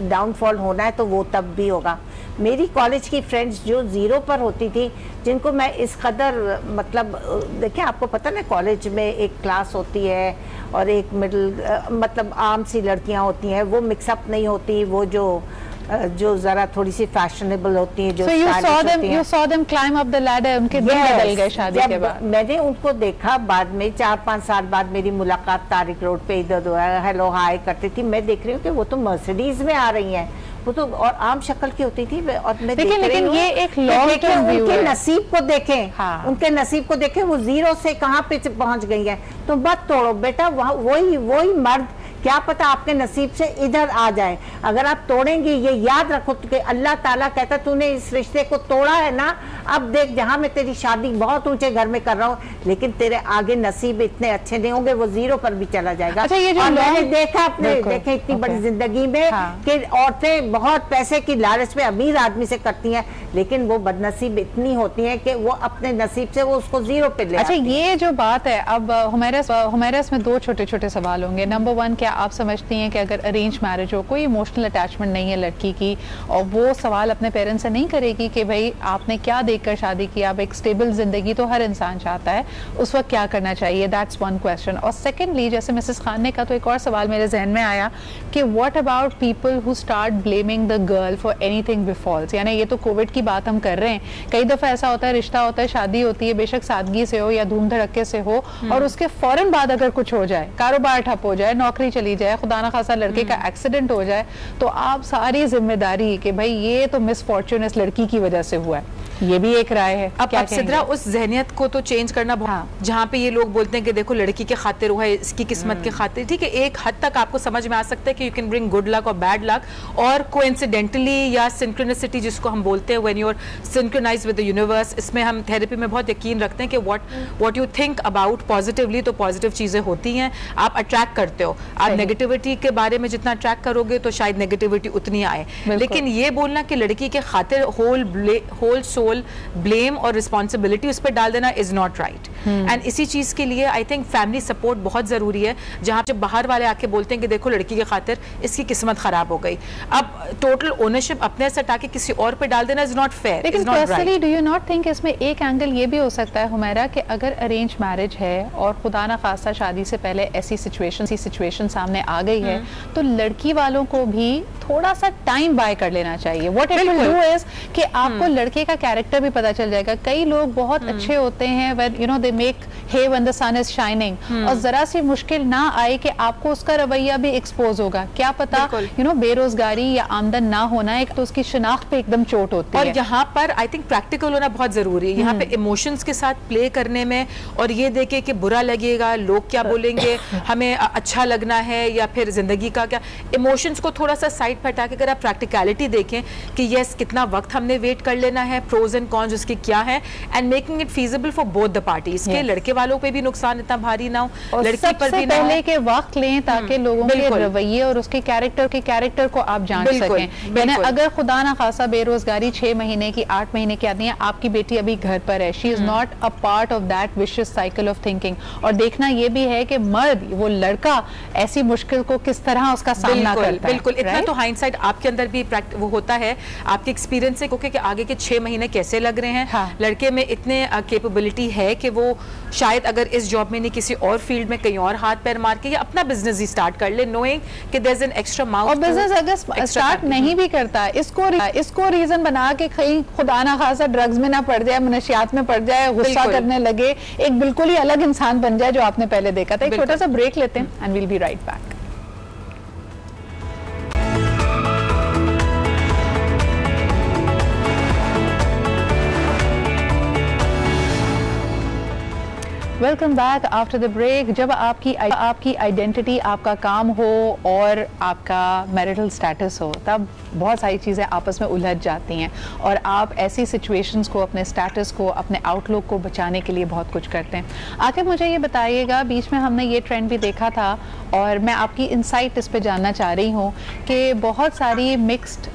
डाउनफॉल होना है तो वो तब भी होगा। मेरी कॉलेज की फ्रेंड्स जो ज़ीरो पर होती थी, जिनको मैं इस कदर, मतलब देखिए आपको पता ना, कॉलेज में एक क्लास होती है और एक मिडिल, मतलब आम सी लड़कियां होती हैं, वो मिक्सअप नहीं होती, वो जो जरा थोड़ी सी फैशनेबल होती हैं, जो you saw them climb up the ladder, उनके दिन बदल गए शादी के बाद। मैंने उनको देखा बाद में, 4-5 साल बाद मेरी मुलाकात तारिक रोड पे इधर हेलो हाय करती थी, मैं देख रही हूँ कि वो तो मर्सिडीज में आ रही हैं, वो तो और आम शक्ल की होती थी। और मैं देख रही हूँ, ये एक लॉन्ग टर्म व्यू है। उनके नसीब को देखें, हाँ। उनके नसीब को देखें, वो ज़ीरो से कहाँ पे पहुँच गई है। तो मत तोड़ो बेटा, वही मर्द क्या पता आपके नसीब से इधर आ जाए। अगर आप तोड़ेंगे, ये याद रखो कि अल्लाह ताला कहता तूने इस रिश्ते को तोड़ा है ना, अब देख जहाँ मैं तेरी शादी बहुत ऊंचे घर में कर रहा हूँ, लेकिन तेरे आगे नसीब इतने अच्छे नहीं होंगे, वो ज़ीरो पर भी चला जाएगा। अच्छा, ये जो और मैंने देखा अपने देखे इतनी बड़ी जिंदगी में कि औरतें बहुत पैसे की लालच में अमीर आदमी से करती हैं, लेकिन वो बदनसीब इतनी होती हैं कि वो अपने नसीब से वो उसको ज़ीरो पे ले। अच्छा, ये जो बात है, अब हुमैरा में 2 छोटे-छोटे सवाल होंगे। नंबर 1, क्या आप समझती हैं कि अगर अरेंज मैरिज हो, कोई इमोशनल अटैचमेंट नहीं है लड़की की, और वो सवाल अपने पेरेंट्स से नहीं करेगी कि भाई आपने क्या देखकर शादी की, आप एक स्टेबल जिंदगी तो हर इंसान चाहता है, उस वक्त क्या करना चाहिए? That's one question. और सेकेंडली, जैसे मिसेस खान ने कहा, तो एक और सवाल मेरे जहन में आया कि what about people who start blaming the girl for anything befalls. यानी ये तो कोविड की बात हम कर रहे हैं, कई दफ़ा ऐसा होता है, रिश्ता होता है, शादी होती है, बेशक सादगी से हो या धूम धड़क्के से हो, और उसके फौरन बाद अगर कुछ हो जाए, कारोबार ठप हो जाए, नौकरी चली जाए, खुदा ना खासा लड़के का एक्सीडेंट हो जाए, तो आप सारी जिम्मेदारी कि भाई ये तो मिसफॉर्च्यून इस लड़की की वजह से हुआ है, ये भी एक राय है। अब सिद्रा, उस जहनियत को तो चेंज करना बहुत, जहाँ पे ये लोग बोलते हैं कि देखो लड़की के खातिर हुआ है, इसकी किस्मत के खातिर, ठीक है, एक हद तक आपको समझ में आ सकता है कि you can bring good luck और बैड लक, और कोइंसिडेंटली या सिंक्रोनिसिटी जिसको हम बोलते हैं, when you are synchronized with the universe. इसमें हम थेरेपी में बहुत यकीन रखते हैं कि what you think about positively, तो पॉजिटिव चीज़ें होती हैं, आप अट्रैक्ट करते हो। आप नेगेटिविटी के बारे में जितना अट्रैक्ट करोगे तो शायद नेगेटिविटी उतनी आए। लेकिन ये बोलना कि लड़की के खातिर होल सोल ब्लेम और रिस्पॉन्सिबिलिटी उस पर डाल देना इज नॉट राइट। एंड इसी चीज़ के लिए आई थिंक फैमिली सपोर्ट बहुत ज़रूरी है, जहाँ जब बाहर वाले आके बोलते हैं कि देखो लड़की के खातिर इसकी किस्मत ख़राब हो गई, अब टोटल ओनरशिप अपने से हटा के किसी और पे डाल देना इज़ नॉट फेयर। लेकिन personally do you not think इसमें एक एंगल ये भी हो सकता है हुमैरा कि अगर अरेंज मैरिज है और खुदा ना खास्ता शादी से पहले ऐसी सिचुएशन सामने आ गई है, तो लड़की वालों को भी थोड़ा सा टाइम बाय कर लेना चाहिए। What it will do is कि आपको लड़के का कैरेक्टर भी पता चल जाएगा। कई लोग बहुत अच्छे होते हैं, when you know they make hay when the sun is shining, और जरा सी मुश्किल ना आए कि आपको उसका रवैया भी एक्सपोज होगा, क्या पता यू नो बेरोजगारी या आमदन ना होना एक तो उसकी शिनाख्त पे एकदम चोट होती है। और यहाँ पर आई थिंक प्रैक्टिकल होना बहुत जरूरी है, यहाँ पे इमोशंस के साथ प्ले करने में, और ये देखे कि बुरा लगेगा, लोग क्या बोलेंगे, हमें अच्छा लगना है या फिर जिंदगी का क्या, इमोशंस को थोड़ा सा साइड पर हटा के अगर आप प्रैक्टिकलिटी देखें कि यस कितना वक्त हमने वेट कर लेना है, प्रोज एंड कॉन्स उसके क्या है, and making it feasible for both the parties, के लड़के वालों पे भी नुकसान इतना भारी ना हो, लड़की पर भी ना हो। पहले के वक्त लें ताकि लोगों के रवैये और उसके कैरेक्टर को आप जान सकें। यानी अगर खुदा ना खासा बेरोजगारी 6 महीने की 8 महीने की आती है, आपकी बेटी अभी घर पर है, she is not a part of that vicious cycle of thinking. और देखना ये भी है कि मर्द, वो लड़का ऐसी मुश्किल को किस तरह उसका सामना करता है। बिल्कुल, इतना तो हाइंडसाइट आपके अंदर भी वो होता है, आपके एक्सपीरियंस से कि आगे के 6 महीने कैसे लग रहे हैं। हाँ। लड़के में इतने कैपेबिलिटी है कि वो शायद अगर इस जॉब में नहीं किसी और फील्ड में कहीं और हाथ पैर मार के या अपना बिजनेस ही स्टार्ट कर ले, नोइंग कि there is an extra mouth. और बिजनेस अगर स्टार्ट नहीं भी करता, इसको रीजन बना के कहीं खुदा ना खासा ड्रग्स में ना पड़ जाए, मनशियात में पड़ जाए, गुस्सा करने लगे, एक बिल्कुल ही अलग इंसान बन जाए जो आपने पहले देखा था। एक छोटा सा ब्रेक लेते हैं and we'll be right back. Welcome back after the break. जब आपकी आइडेंटिटी, आपका काम हो और आपका मैरिटल स्टेटस हो, तब बहुत सारी चीज़ें आपस में उलझ जाती हैं और आप ऐसी सिचुएशंस को, अपने स्टेटस को, अपने आउटलुक को बचाने के लिए बहुत कुछ करते हैं। आखिर मुझे ये बताइएगा, बीच में हमने ये ट्रेंड भी देखा था और मैं आपकी इंसाइट इस पे जानना चाह रही हूँ कि बहुत सारी मिक्स्ड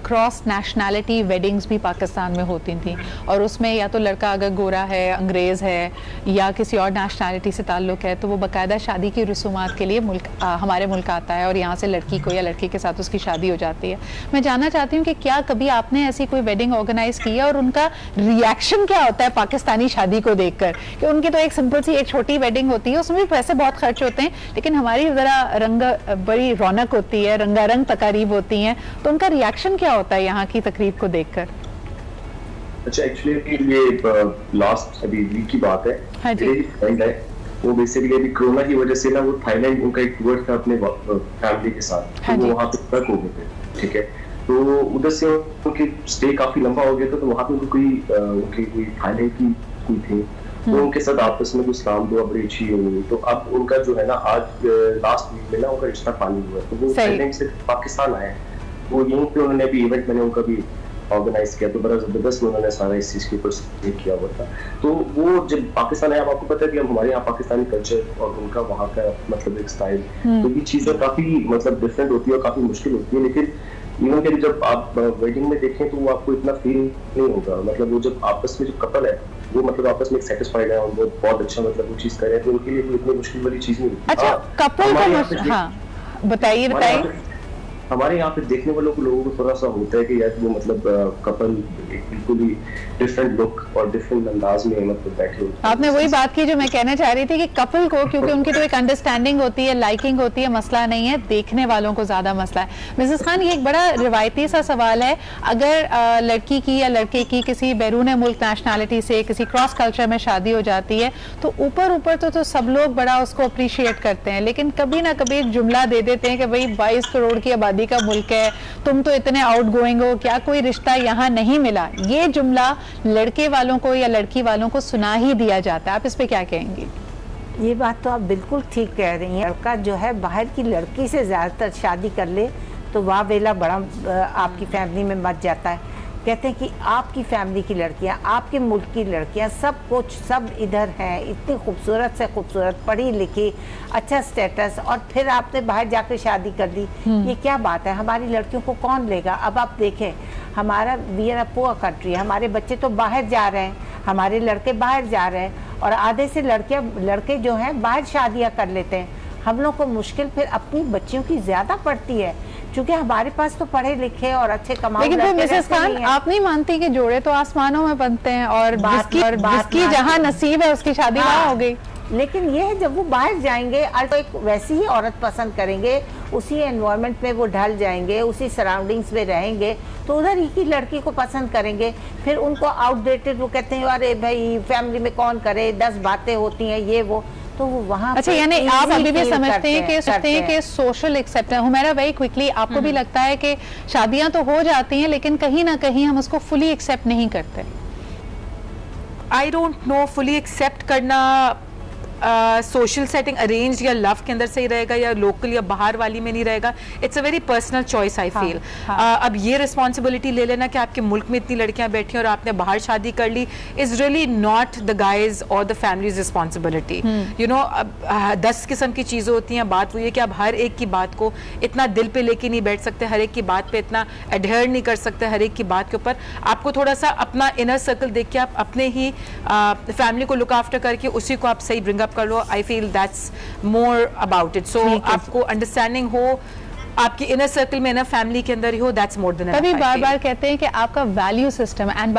क्रॉस नेशनैलिटी वेडिंग्स भी पाकिस्तान में होती थी, और उसमें या तो लड़का अगर गोरा है, अंग्रेज़ है या किसी और नेशनैलिटी से ताल्लुक़ है, तो वो बाकायदा शादी की रसूमात के लिए हमारे मुल्क आता है और यहाँ से लड़की को या लड़के के साथ उसकी शादी हो जाती है। मैं जानना चाहती हूँ कि क्या कभी आपने ऐसी कोई वेडिंग ऑर्गेनाइज की है और उनका रिएक्शन क्या होता है पाकिस्तानी शादी को देखकर? कि उनकी तो एक सिंपल सी एक छोटी वेडिंग होती है, उसमें भी पैसे बहुत खर्च होते हैं, लेकिन हमारी ज़रा बड़ी रौनक होती है, रंगारंग तकारीब होती हैं, तो उनका रिएक्शन क्या होता है यहाँ की तकरीब को देखकर? अच्छा, एक्चुअली ये लास्ट अभी वीक की बात है। हाँ जी। मेरी फ्रेंड है, वो बेसिकली अभी कोरोना की वजह से ना, वो थाईलैंड, उनका एक टूर था अपने फैमिली के साथ, तो वो वहाँ पे स्टक हो गए थे। ठीक है, तो उधर से उनकी स्टे काफी लंबा हो गया था, तो वहाँ पे उनकी कोई थाईलैंड की कोई थी, तो उनके साथ आपस में कुछ काम हुआ, बड़ी अच्छी हुई। तो अब उनका जो है ना, आज लास्ट वीक में ना उनका रिश्ता फाइनल हुआ, तो वो थाईलैंड से पाकिस्तान आए। वो यहीं पे उन्होंने अभी इवेंट, मैंने उनका भी ऑर्गेनाइज किया, तो बड़ा जबरदस्त उन्होंने सारा इस चीज के ऊपर किया हुआ था। तो वो जब पाकिस्तान आया, आपको पता है कि अब हमारे यहाँ पाकिस्तानी कल्चर और उनका वहाँ का मतलब एक स्टाइल, तो ये चीजें काफी मतलब डिफरेंट होती है और काफी मुश्किल होती है। लेकिन इवन के जब आप वेडिंग में देखें तो वो आपको इतना फील नहीं होगा, मतलब वो जब आपस में जो कपल है वो मतलब आपस में सेटिस्फाइड है और वो बहुत अच्छा मतलब वो चीज कर रहे हैं, तो उनके लिए कोई इतनी मुश्किल वाली चीज नहीं होती। अच्छा, कपल का हाँ बताइए। हमारे यहाँ पे देखने वालों को, लोगों को थोड़ा सा होता है कि यार वो मतलब कपल बिल्कुल ही डिफरेंट लुक और डिफरेंट अंदाज में मतलब बैठे होते हैं। आपने वही बात की जो मैं कहना चाह रही थी कि कपल को, क्योंकि उनकी तो एक अंडरस्टैंडिंग होती है, लाइकिंग होती है, मसला नहीं है, देखने वालों को ज्यादा मसला है। मिसेस खान, ये एक बड़ा रिवायती सा सवाल है, अगर लड़की की या लड़के की किसी बैरून मुल्क नेशनैलिटी से, किसी क्रॉस कल्चर में शादी हो जाती है, तो ऊपर तो सब लोग बड़ा उसको अप्रिशिएट करते हैं, लेकिन कभी ना कभी एक जुमला दे देते हैं कि भाई 22 करोड़ की आबादी का मुल्क है, तुम तो इतने आउटगोइंग हो, क्या कोई रिश्ता यहाँ नहीं मिला? ये जुमला लड़के वालों को या लड़की वालों को सुना ही दिया जाता है, आप इस पे क्या कहेंगी? ये बात तो आप बिल्कुल ठीक कह रही हैं। लड़का जो है बाहर की लड़की से ज़्यादातर शादी कर ले तो वाह वेला बड़ा आपकी फैमिली में मच जाता है। कहते हैं कि आपकी फैमिली की लड़कियां, आपके मुल्क की लड़कियां, सब इधर हैं, इतनी खूबसूरत से खूबसूरत, पढ़ी लिखी, अच्छा स्टेटस, और फिर आपने बाहर जाकर शादी कर दी। ये क्या बात है? हमारी लड़कियों को कौन लेगा? अब आप देखें, हमारा we are a poor country, हमारे बच्चे तो बाहर जा रहे हैं, हमारे लड़के बाहर जा रहे हैं, और आधे से लड़के जो हैं बाहर शादियां कर लेते हैं। हम लोग को मुश्किल फिर अपनी बच्चियों की ज्यादा पड़ती है, क्योंकि हमारे पास तो पढ़े लिखे और अच्छे कमाऊ। लेकिन फिर मिसेस खान, आप नहीं मानती कि जोड़े तो आसमानों में बनते हैं और जिसकी जहां नसीब है उसकी शादी वहां हो गई। लेकिन ये है जब वो बाहर जाएंगे तो एक वैसी ही औरत पसंद करेंगे, उसी एनवायरनमेंट में वो ढल जाएंगे, उसी सराउंडिंग्स में रहेंगे, तो उधर ही की लड़की को पसंद करेंगे। फिर उनको आउटडेटेड वो कहते हैं अरे भाई फैमिली में कौन करे, 10 बातें होती हैं ये वो, तो वो वहाँ। अच्छा, यानी आप अभी भी समझते हैं कि social acceptance. Humaira, very quickly, आपको भी लगता है कि शादियां तो हो जाती हैं लेकिन कहीं ना कहीं हम उसको फुली एक्सेप्ट नहीं करते? I don't know, fully accept करना सोशल सेटिंग अरेंज या लव के अंदर सही रहेगा या लोकल या बाहर वाली में नहीं रहेगा। It's a very personal choice I feel. अब ये रिस्पॉन्सिबिलिटी ले लेना कि आपके मुल्क में इतनी लड़कियां बैठी हैं और आपने बाहर शादी कर ली is really not the guys और the families responsibility. You know, 10 किस्म की चीज़ें होती हैं। बात वो ये कि आप हर एक की बात को इतना दिल पे लेके नहीं बैठ सकते, हर एक की बात पे इतना एडहेयर नहीं कर सकते, हर एक की बात के ऊपर आपको थोड़ा सा अपना इनर सर्कल देख के आप अपने ही फैमिली को लुक आफ्टर करके उसी को आप सही ब्रिंग कर लो। I feel that's more about it. So आपको अंडरस्टैंडिंग हो आपकी इनर सर्कल में ना, फैमिली के अंदर ही हो, दैट्स मोर देन। कभी बार-बार कहते हैं कि आपका value system, and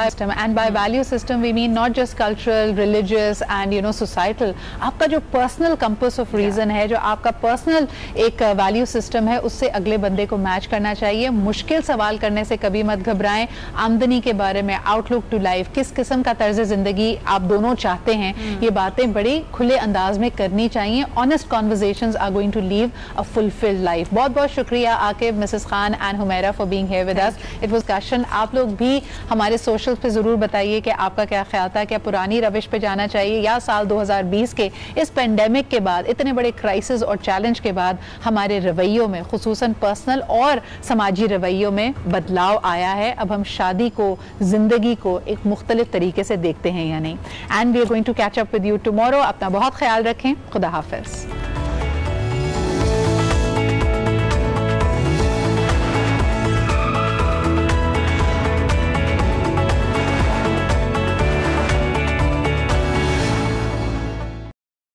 by value system we mean not just cultural, religious and you know societal. आपका जो पर्सनल कंपास ऑफ रीजन है, जो आपका पर्सनल एक वैल्यू सिस्टम है, उससे अगले बंदे को मैच करना चाहिए। मुश्किल सवाल करने से कभी मत घबराएं। आमदनी के बारे में, आउटलुक टू लाइफ, किस किस्म का तर्ज जिंदगी आप दोनों चाहते हैं, ये बातें बड़ी खुले अंदाज में करनी चाहिए। Honest conversations are going to leave a fulfilled life. बहुत बहुत शुक्रिया Aqib, Mrs Khan and Humaira for being here with us. It was discussion. आप लोग भी हमारे सोशल पे जरूर बताइए कि आपका क्या ख्याल था, क्या पुरानी रविश पे जाना चाहिए या साल 2020 के इस पेंडेमिक के बाद, इतने बड़े क्राइसिस और चैलेंज के बाद हमारे रवैयों में, खुसूसन पर्सनल और समाजी रवैयों में बदलाव आया है। अब हम शादी को, जिंदगी को एक मुख्तलिफ तरीके से देखते हैं या नहीं। And we are going to catch up with you tomorrow. अपना बहुत ख्याल रखें। खुदा हाफिज।